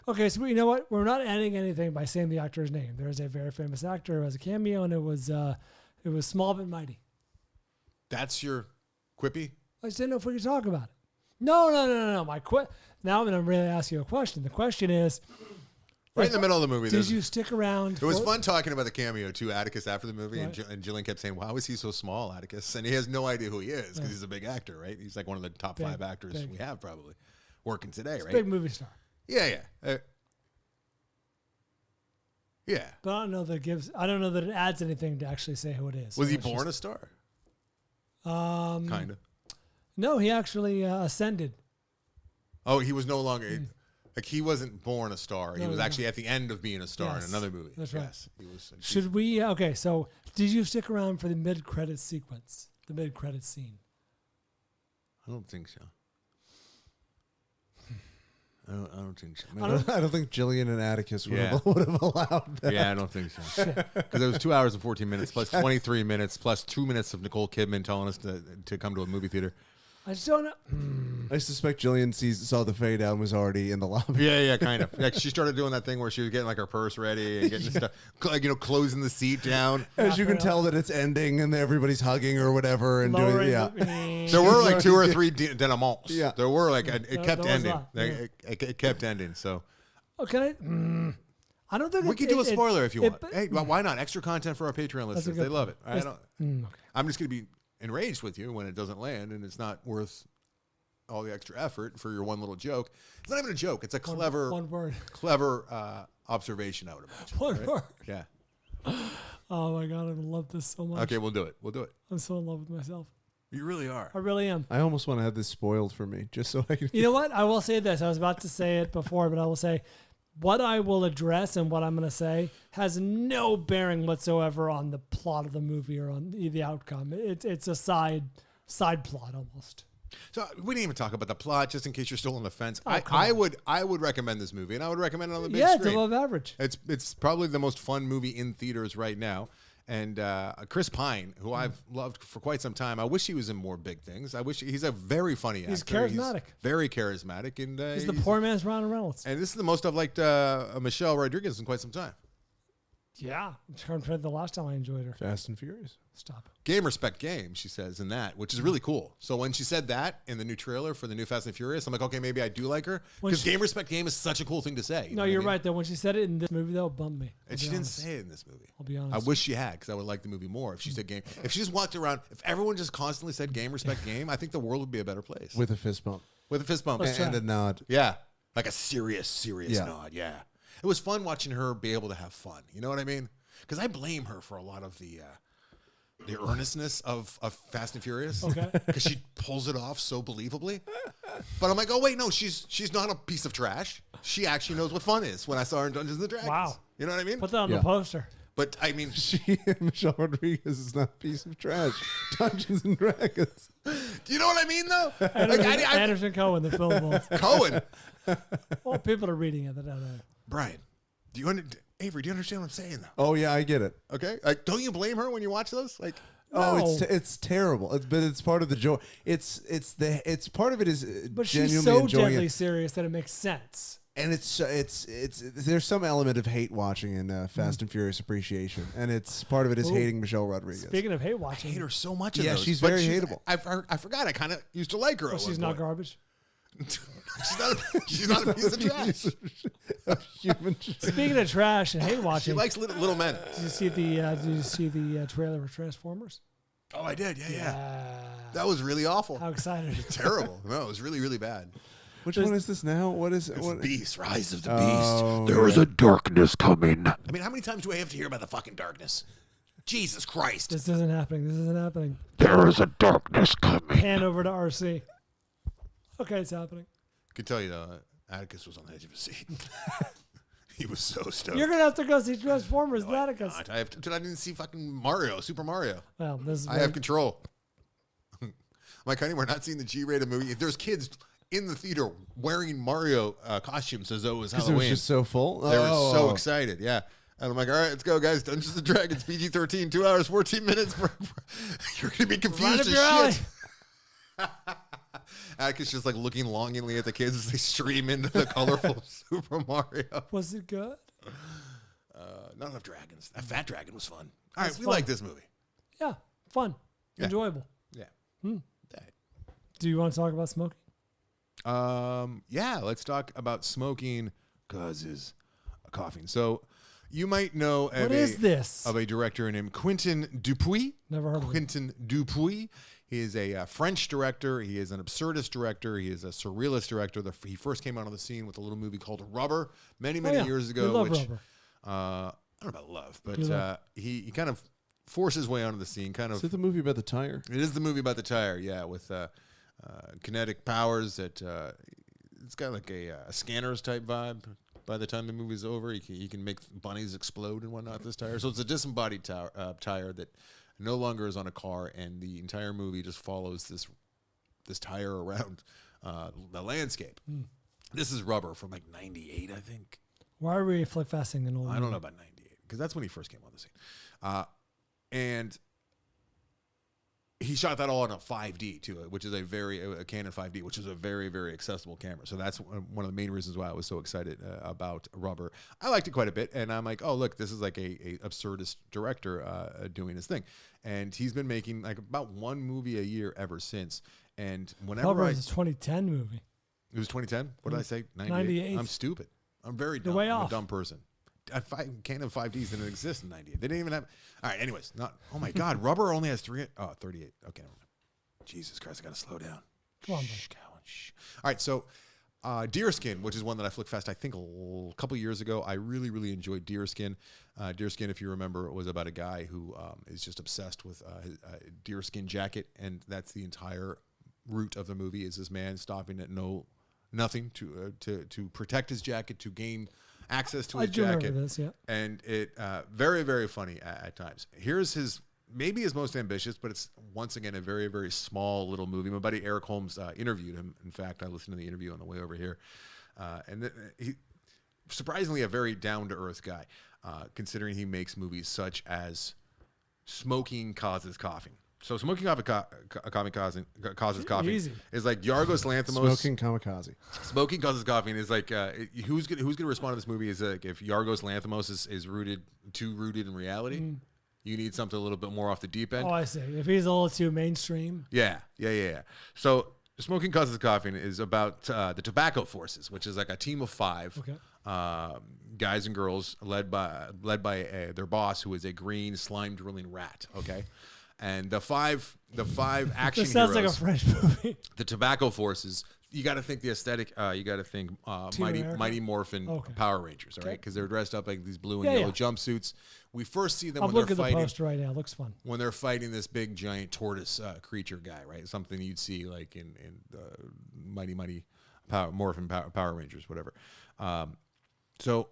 Okay, so you know what? We're not adding anything by saying the actor's name. There's a very famous actor who has a cameo, and it was Small but Mighty. That's your quippy. I just didn't know if we could talk about it. No. Now I'm going to really ask you a question. The question is, Right in the middle of the movie. did you stick around? It was fun talking about the cameo to Atticus after the movie, Right. and Jillian kept saying, "Why was he so small, Atticus?" And he has no idea who he is because he's a big actor, right? He's like one of the top Big, 5 actors big. we have probably working today, right? Big movie star. Yeah. Yeah. But I don't know that it adds anything to actually say who it is. Was So he it's born just- a star? kind of. No, he actually ascended. Oh, he was no longer like he wasn't born a star. He No, was no. actually at the end of being a star Yes, in another movie. that's right. Yes, he was. Should we? Okay, so did you stick around for the mid-credit sequence, the mid-credit scene? I don't think so. I don't think so. I don't think Jillian and Atticus would, Yeah. have allowed that. Yeah, I don't think so. Because it was 2 hours and 14 minutes plus 23 minutes plus 2 minutes of Nicole Kidman telling us to come to a movie theater. I just don't know. I suspect Jillian saw the fade out and was already in the lobby. Yeah, kind of. Like she started doing that thing where she was getting like her purse ready and getting stuff, like closing the seat down. As you can tell that it's ending and everybody's hugging or whatever and Lowering doing There were like 2 or 3 denouements. Yeah. There were like it There kept was ending. a lot, Like, it kept ending. So Okay. I don't think we could do a spoiler if you want. but- Hey, why not? Extra content for our Patreon That's a listeners. good They love it. point. Okay. I'm just gonna be enraged with you when it doesn't land and it's not worth all the extra effort for your one little joke. It's not even a joke. It's a clever, one word. clever observation. I would imagine. One right? word. Yeah. Oh my god, I love this so much. Okay, we'll do it. We'll do it. I'm so in love with myself. You really are. I really am. I almost want to have this spoiled for me just so I can. You know what? I will say this. I was about to say it before, but I will say what I will address and what I'm going to say has no bearing whatsoever on the plot of the movie or on the outcome. It's a side plot almost. So we didn't even talk about the plot, just in case you're still on the fence. Oh, come I on. would recommend this movie, and I would recommend it on the big Yeah, it's screen. above average. It's probably the most fun movie in theaters right now. And Chris Pine, who I've loved for quite some time, I wish he was in more big things. I wish he's a very funny actor. He's charismatic. Very charismatic, and He's the poor man's Ryan Reynolds. And this is the most I've liked Michelle Rodriguez in quite some time. Yeah. Compared to the last time I enjoyed her. Fast and Furious. Stop. Game, respect, game, she says in that, which is really cool. So when she said that in the new trailer for the new Fast and Furious, I'm like, okay, maybe I do like her. Because game, respect, game is such a cool thing to say. You know No, what I you're mean? right, though. When she said it in this movie, though, it bummed me. And she didn't say it in this movie. I'll be honest. I wish she had, because I would like the movie more if she said game. If she just walked around, if everyone just constantly said game, respect, game, I think the world would be a better place. With a fist bump. With a fist bump. And a nod. Yeah. Like a serious Yeah. nod. Yeah. It was fun watching her be able to have fun. You know what I mean? Because I blame her for a lot of the earnestness of Fast and Furious. Okay. Because she pulls it off so believably. But I'm like, oh, wait, no, she's not a piece of trash. She actually knows what fun is when I saw her in Dungeons and Dragons. Wow. You know what I mean? Put that on Yeah. the poster. But I mean, Michelle Rodriguez is not a piece of trash. Dungeons and Dragons. do you know what I mean, though? Anderson Cohen, the film vault. Cohen. Well, people are reading it. Brian, Avery, do you understand what I'm saying, though? Oh yeah, I get it. Okay? Like, don't you blame her when you watch those? Like, Oh, No. it's terrible. But it's part of the joy. It's part of it is But genuinely she's so enjoying deadly it. serious that it makes sense. And it's there's some element of hate watching in Fast and Furious appreciation, and it's part of it is Ooh. hating Michelle Rodriguez. Speaking of hate I watching, hate her so much in Yeah, those. she's But very hateable. I forgot. I kind of used to like her. well, at she's one not point. garbage. she's not a piece of trash. Human. Speaking of trash and hate She watching, likes little men. did you see the trailer for Transformers? Oh, I did. Yeah. That was really awful. How excited! Terrible. No, it was really, really bad. Which one is this now? What is it? It's What? Beast, Rise of the Oh, Beast. There is yeah. a darkness coming. I mean, how many times do I have to hear about the fucking darkness? Jesus Christ. This isn't happening. This isn't happening. There is a darkness coming. Pan over to RC. Okay, it's happening. I can tell you, though, Atticus was on the edge of his seat. He was so stoked. You're gonna have to go see Transformers, Atticus. I didn't see fucking Mario, Super Mario. Well, this is I have control. Like, honey, we're not seeing the G-rated movie. If there's kids in the theater wearing Mario costumes as though it was Because Halloween. it was just so full. They were so excited, yeah. And I'm like, all right, let's go, guys. Dungeons & Dragons, PG-13, 2 hours, 14 minutes. You're going to be confused as shit. Atticus just like looking longingly at the kids as they stream into the colorful Super Mario. Was it good? Not enough dragons. That fat dragon was fun. All right, It's we fun. like this movie. Yeah, fun, Yeah. enjoyable. Yeah. Do you want to talk about smoking? Yeah, let's talk about smoking causes coughing. So you might know What is this? of a director named Quentin Dupuis. Never heard of him. Quentin Dupuis. He is a French director. He is an absurdist director. He is a surrealist director. He first came out on the scene with a little movie called Rubber many years ago. We love which Rubber. I don't know about love, but You love. he kind of forced his way onto the scene. Kind of. Is it the movie about the tire? It is the movie about the tire, yeah, with kinetic powers. That it's got like a Scanners type vibe. By the time the movie's over, he can make bunnies explode and whatnot. This tire, so it's a disembodied tire that no longer is on a car, and the entire movie just follows this tire around the landscape. This is Rubber from like '98, I think. Why are we flick fasting an old? I don't know about '98 because that's when he first came on the scene, and he shot that all on a 5D too, which is a Canon 5D, which is a very accessible camera. So that's one of the main reasons why I was so excited about Rubber. I liked it quite a bit, and I'm like, oh look, this is like a absurdist director doing his thing, and he's been making like about one movie a year ever since. And whenever Rubber is a 2010 movie. it was 2010. What did I say? 98. I'm stupid. I'm very dumb. way I'm off. a dumb person. Canon 5Ds didn't exist in 98. They didn't even have. All right. Anyways, oh my God. Rubber only has 38. Okay. Never mind. Jesus Christ. I got to slow down. Come on, bud. Shh. All right. So, Deerskin, which is one that I flicked fast, I think a couple years ago. I really enjoyed Deerskin. Deerskin, if you remember, was about a guy who is just obsessed with his deerskin jacket. And that's the entire root of the movie is this man stopping at nothing to protect his jacket, to gain access to his I do jacket. remember this, yeah. And it very funny at times. Here's maybe his most ambitious, but it's once again a very small little movie. My buddy Eric Holmes interviewed him. In fact, I listened to the interview on the way over here, and he surprisingly a very down to earth guy, considering he makes movies such as Smoking Causes Coughing. So Smoking Causes Coughing Easy. is like Yorgos Lanthimos. Smoking kamikaze. Smoking Causes Coughing is like who's gonna respond to this movie is like if Yorgos Lanthimos is rooted in reality. You need something a little bit more off the deep end. Oh, I see. If he's a little too mainstream. Yeah. So Smoking Causes Coughing is about the Tobacco Forces, which is like a team of 5 guys and girls led by their boss, who is a green slime drilling rat. Okay. And the five action This sounds heroes, like a French movie. the Tobacco Forces. You got to think the aesthetic. You got to think Mighty Morphin Power Rangers, all right? Because they're dressed up like these blue and yellow jumpsuits. We first see them I'm when they're looking at the fighting. poster right now. It looks fun. When they're fighting this big giant tortoise creature guy, right? Something you'd see like in Mighty Morphin Power Rangers, whatever. So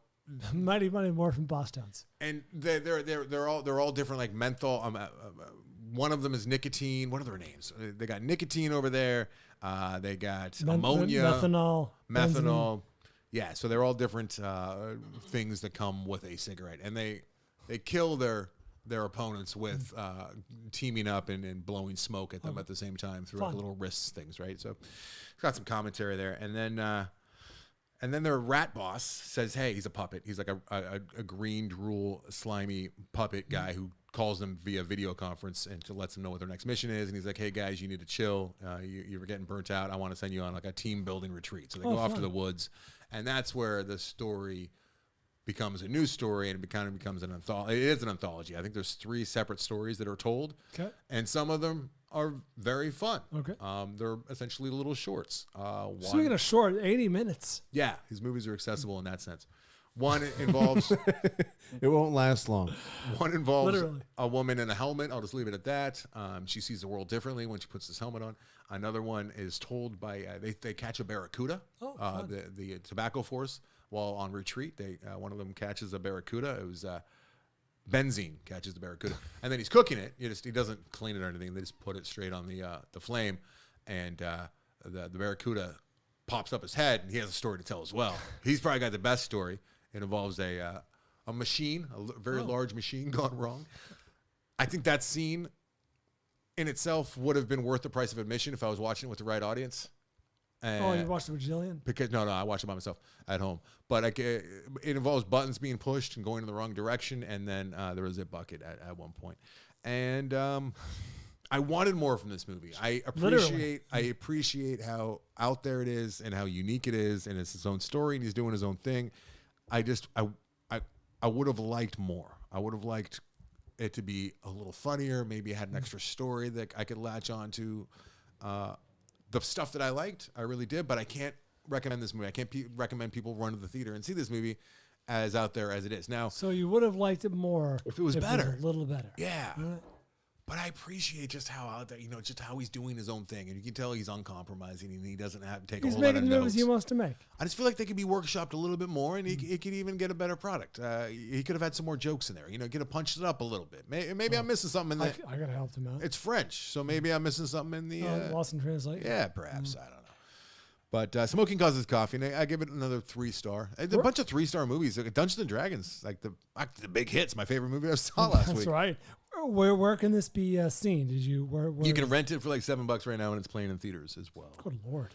Mighty Morphin Boss Towns. and they're all different, like menthol. One of them is nicotine. What are their names? They got nicotine over there. They got ammonia, methanol. Benzene. Yeah, so they're all different things that come with a cigarette, and they kill their opponents with teaming up and blowing smoke at them at the same time through like little wrist things, right? So it's got some commentary there, and then their rat boss says, "Hey, he's a puppet. He's like a green drool slimy puppet guy who calls them via video conference and lets them know what their next mission is. And he's like, hey guys, you need to chill. You were getting burnt out. I want to send you on like a team building retreat." So they go off to the woods, and that's where the story becomes a news story, and it kind of becomes an anthology. It is an anthology. I think there's 3 separate stories that are told, and some of them are very fun. Okay. They're essentially little shorts. Speaking of short, 80 minutes. Yeah, his movies are accessible in that sense. One involves It won't last long. One involves Literally. a woman in a helmet. I'll just leave it at that. She sees the world differently when she puts this helmet on. Another one is told by they catch a barracuda. The tobacco force while on retreat. One of them catches a barracuda. It was benzene catches the barracuda, and then he's cooking it. He doesn't clean it or anything. They just put it straight on the flame, and the barracuda pops up his head, and he has a story to tell as well. He's probably got the best story. It involves a machine, a very large machine gone wrong. I think that scene in itself would have been worth the price of admission if I was watching it with the right audience. You watched it with Jillian? Because no, I watched it by myself at home. But it involves buttons being pushed and going in the wrong direction, and then there was a bucket at one point. And I wanted more from this movie. I appreciate how out there it is and how unique it is, and it's his own story, and he's doing his own thing. I would have liked more. I would have liked it to be a little funnier. Maybe it had an extra story that I could latch on to. The stuff that I liked, I really did, but I can't recommend this movie. I can't recommend people run to the theater and see this movie as out there as it is. Now, so you would have liked it more if it was better. A little better. Yeah. But I appreciate just how out there, just how he's doing his own thing. And you can tell he's uncompromising and he doesn't have to take a whole lot of notes. He's making movies he wants to make. I just feel like they could be workshopped a little bit more, and he could even get a better product. He could have had some more jokes in there. Get to punch it up a little bit. Maybe I'm missing something in there. I got to help him out. It's French, so maybe I'm missing something in the... Lost in translation. Yeah, perhaps. I don't know. But Smoking Causes Coffee, and I give it another 3-star. A bunch of 3-star movies. Like Dungeons and Dragons, like the big hits, my favorite movie I saw last week. That's right. Where can this be seen? Did you where You can rent it for like $7 right now, and it's playing in theaters as well. Good Lord.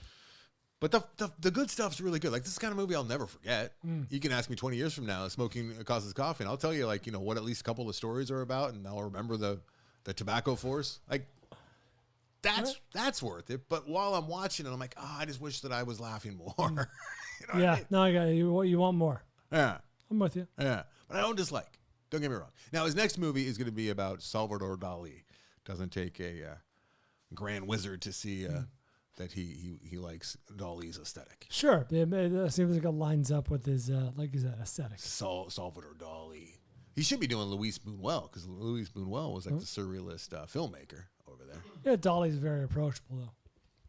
But the good stuff's really good. Like, this is the kind of movie I'll never forget. You can ask me 20 years from now, Smoking Causes Coffee, and I'll tell you, what at least a couple of stories are about, and I'll remember the tobacco force. Like, that's worth it. But while I'm watching it, I'm like, I just wish that I was laughing more. I mean? No, I got you. You want more. Yeah. I'm with you. Yeah. But I don't dislike. Don't get me wrong. Now, his next movie is going to be about Salvador Dali. Doesn't take a grand wizard to see that he likes Dali's aesthetic. Sure. It seems like it lines up with his, aesthetic. Salvador Dali. He should be doing Luis Buñuel, because Luis Buñuel was like the surrealist filmmaker over there. Yeah, Dali's very approachable, though.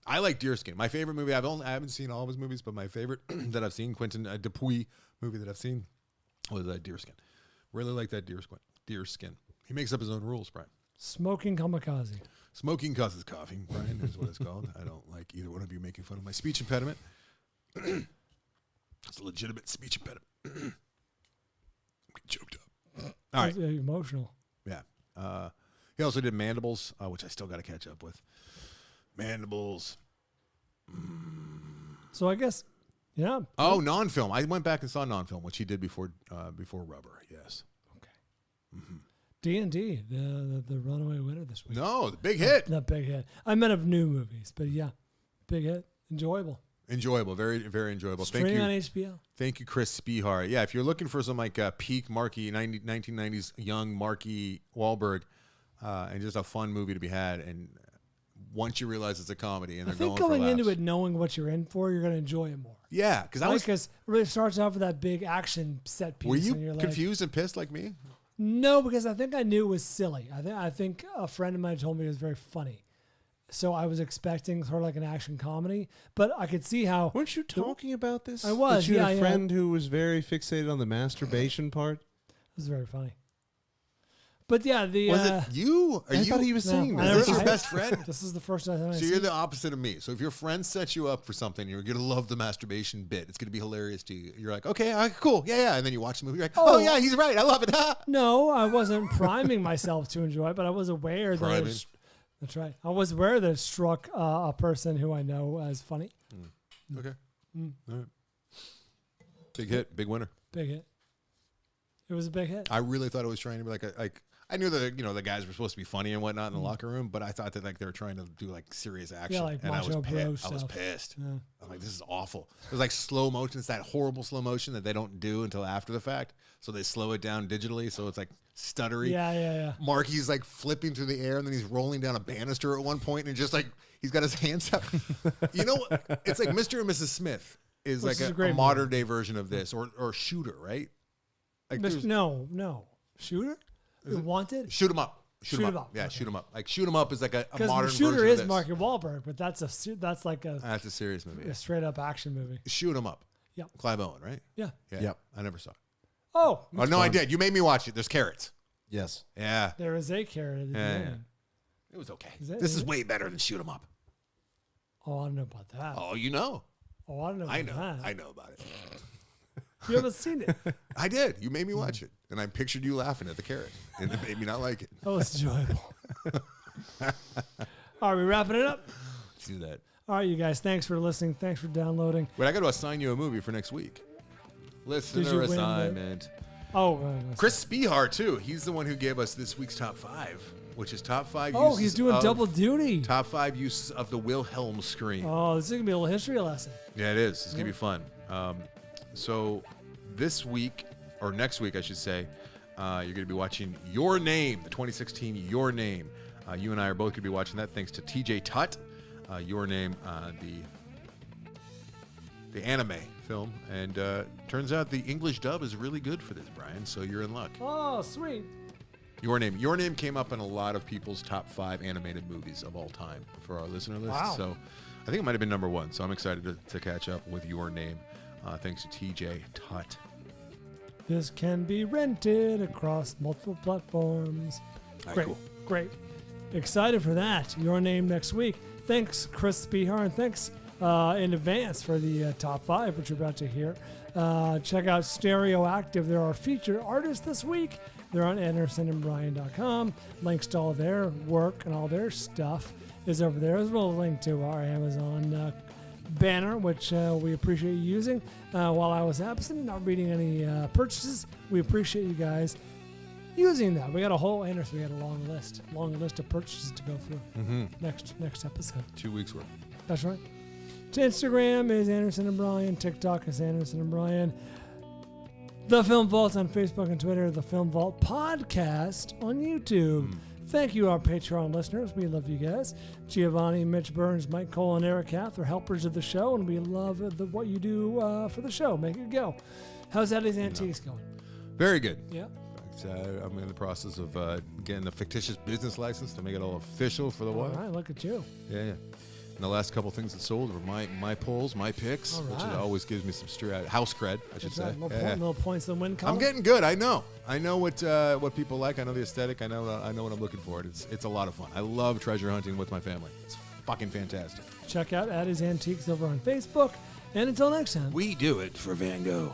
I like Deerskin. My favorite movie, I haven't seen all of his movies, but my favorite that I've seen, Quentin Dupuis movie that I've seen, was Deerskin. Really like that Deerskin. He makes up his own rules, Brian. Smoking Kamikaze. Smoking Causes Coffee, Brian, is what it's called. I don't like either one of you making fun of my speech impediment. It's a legitimate speech impediment. I'm getting choked up. All right. Emotional. Yeah. He also did Mandibles, which I still got to catch up with. Mandibles. So I guess, yeah. Oh, non-film. I went back and saw non-film, which he did before Rubber. Yes. Okay. Mm-hmm. D&D, the runaway winner this week. No, the big hit. Not big hit. I meant of new movies, but yeah, big hit. Enjoyable. Enjoyable. Very, very enjoyable. Streaming on HBO. Thank you, Chris Spehar. Yeah, if you're looking for some peak Marky 1990s young Marky Wahlberg, and just a fun movie to be had, and once you realize it's a comedy, and I think going into it knowing what you're in for, you're going to enjoy it more. Yeah, because it really starts off with that big action set piece. Were you confused and pissed like me? No, because I think I knew it was silly. I think a friend of mine told me it was very funny. So I was expecting sort of like an action comedy, but I could see how... Weren't you talking about this? I was, you had a friend who was very fixated on the masturbation part? It was very funny. But yeah, was it you? I thought he was saying that. Is this your best friend? This is the first time I've seen. So you're the opposite of me. So if your friend sets you up for something, you're going to love the masturbation bit. It's going to be hilarious to you. You're like, okay, all right, cool. Yeah. And then you watch the movie, you're like, oh yeah, he's right. I love it. No, I wasn't priming myself to enjoy it, but I was aware that that's right. I was aware that it struck a person who I know as funny. Okay. All right. Big hit. Big winner. Big hit. It was a big hit. I really thought it was trying to be like I knew that the guys were supposed to be funny and whatnot in the locker room, but I thought that like they were trying to do like serious action, like and I was Macho Bro pissed. I was stuff. pissed. Yeah. I'm like, this is awful. It was like slow motion. It's that horrible slow motion that they don't do until after the fact, so they slow it down digitally, so it's like stuttery. Yeah. Marky's like flipping through the air, and then he's rolling down a banister at one point, and just like he's got his hands up. It's like Mr. and Mrs. Smith is Which like is a a great modern day version of this, or Shooter, right? Like No. Shooter? Wanted? Shoot 'em up. Shoot 'em up. Yeah, Okay. Shoot 'em up. Like Shoot 'em up is like a modern Because Shooter version is of this. Marky Wahlberg, but that's like That's a serious movie. a straight up action movie. Shoot 'em up. Yep. Clive Owen, right? Yeah. Yeah. Yep. I never saw it. Oh, Oh no, I did. You made me watch it. There's carrots. Yes. Yeah. there is a carrot at the Yeah. beginning. It was okay. Is that- This is is it? way better than Shoot 'em up. Oh, I don't know about that. Oh, you know. Oh, I don't know about I know. that. I know about it. You haven't seen it. I did. You made me watch it. And I pictured you laughing at the carrot. And it made me not like it. That was enjoyable. Are we wrapping it up? Let's do that. All right, you guys. Thanks for listening. Thanks for downloading. Wait, I got to assign you a movie for next week. Listener win the- assignment. Oh, Chris Spehar, too. He's the one who gave us this week's top 5, which is top 5 oh, uses he's doing of- double duty. Top 5 uses of the Wilhelm scream. Oh, this is gonna be a little history lesson. Yeah, it is. It's going to be fun. So this week, or next week, I should say, you're going to be watching Your Name, the 2016 Your Name. You and I are both going to be watching that thanks to TJ Tutt. Your Name, the anime film. And turns out the English dub is really good for this, Brian, so you're in luck. Oh, sweet. Your Name came up in a lot of people's top 5 animated movies of all time for our listener list. Wow. So I think it might have been number 1. So I'm excited to catch up with Your Name, thanks to TJ Tutt. This can be rented across multiple platforms. All right, Great, cool. great. Excited for that. Your Name next week. Thanks, Chris Spehar, and thanks in advance for the top 5, which you're about to hear. Check out Stereoactive. They're our featured artists this week. They're on AndersonandBryan.com. Links to all their work and all their stuff is over there, as well as a link to our Amazon banner, which we appreciate you using. While I was absent, not reading any purchases, we appreciate you guys using that. We got a whole Anderson. We got a long list of purchases to go through. Next episode. 2 weeks worth. That's right. To Instagram is Anderson and Bryan. TikTok is Anderson and Bryan. The Film Vault on Facebook and Twitter. The Film Vault podcast on YouTube. Thank you, our Patreon listeners. We love you guys. Giovanni, Mitch Burns, Mike Cole, and Eric Kath are helpers of the show, and we love what you do for the show. Make it go. How's Eddie's Antiques going? Very good. Yeah. I'm in the process of getting a fictitious business license to make it all official for the All while. right, look at you. Yeah. And the last couple things that sold were my polls, my picks, All which right. always gives me some house cred, I should That's say. right. Yeah. Little points in the win column. I'm getting good. I know what people like. I know the aesthetic. I know what I'm looking for. It's a lot of fun. I love treasure hunting with my family. It's fucking fantastic. Check out Eddie's Antiques over on Facebook. And until next time. We do it for Van Gogh.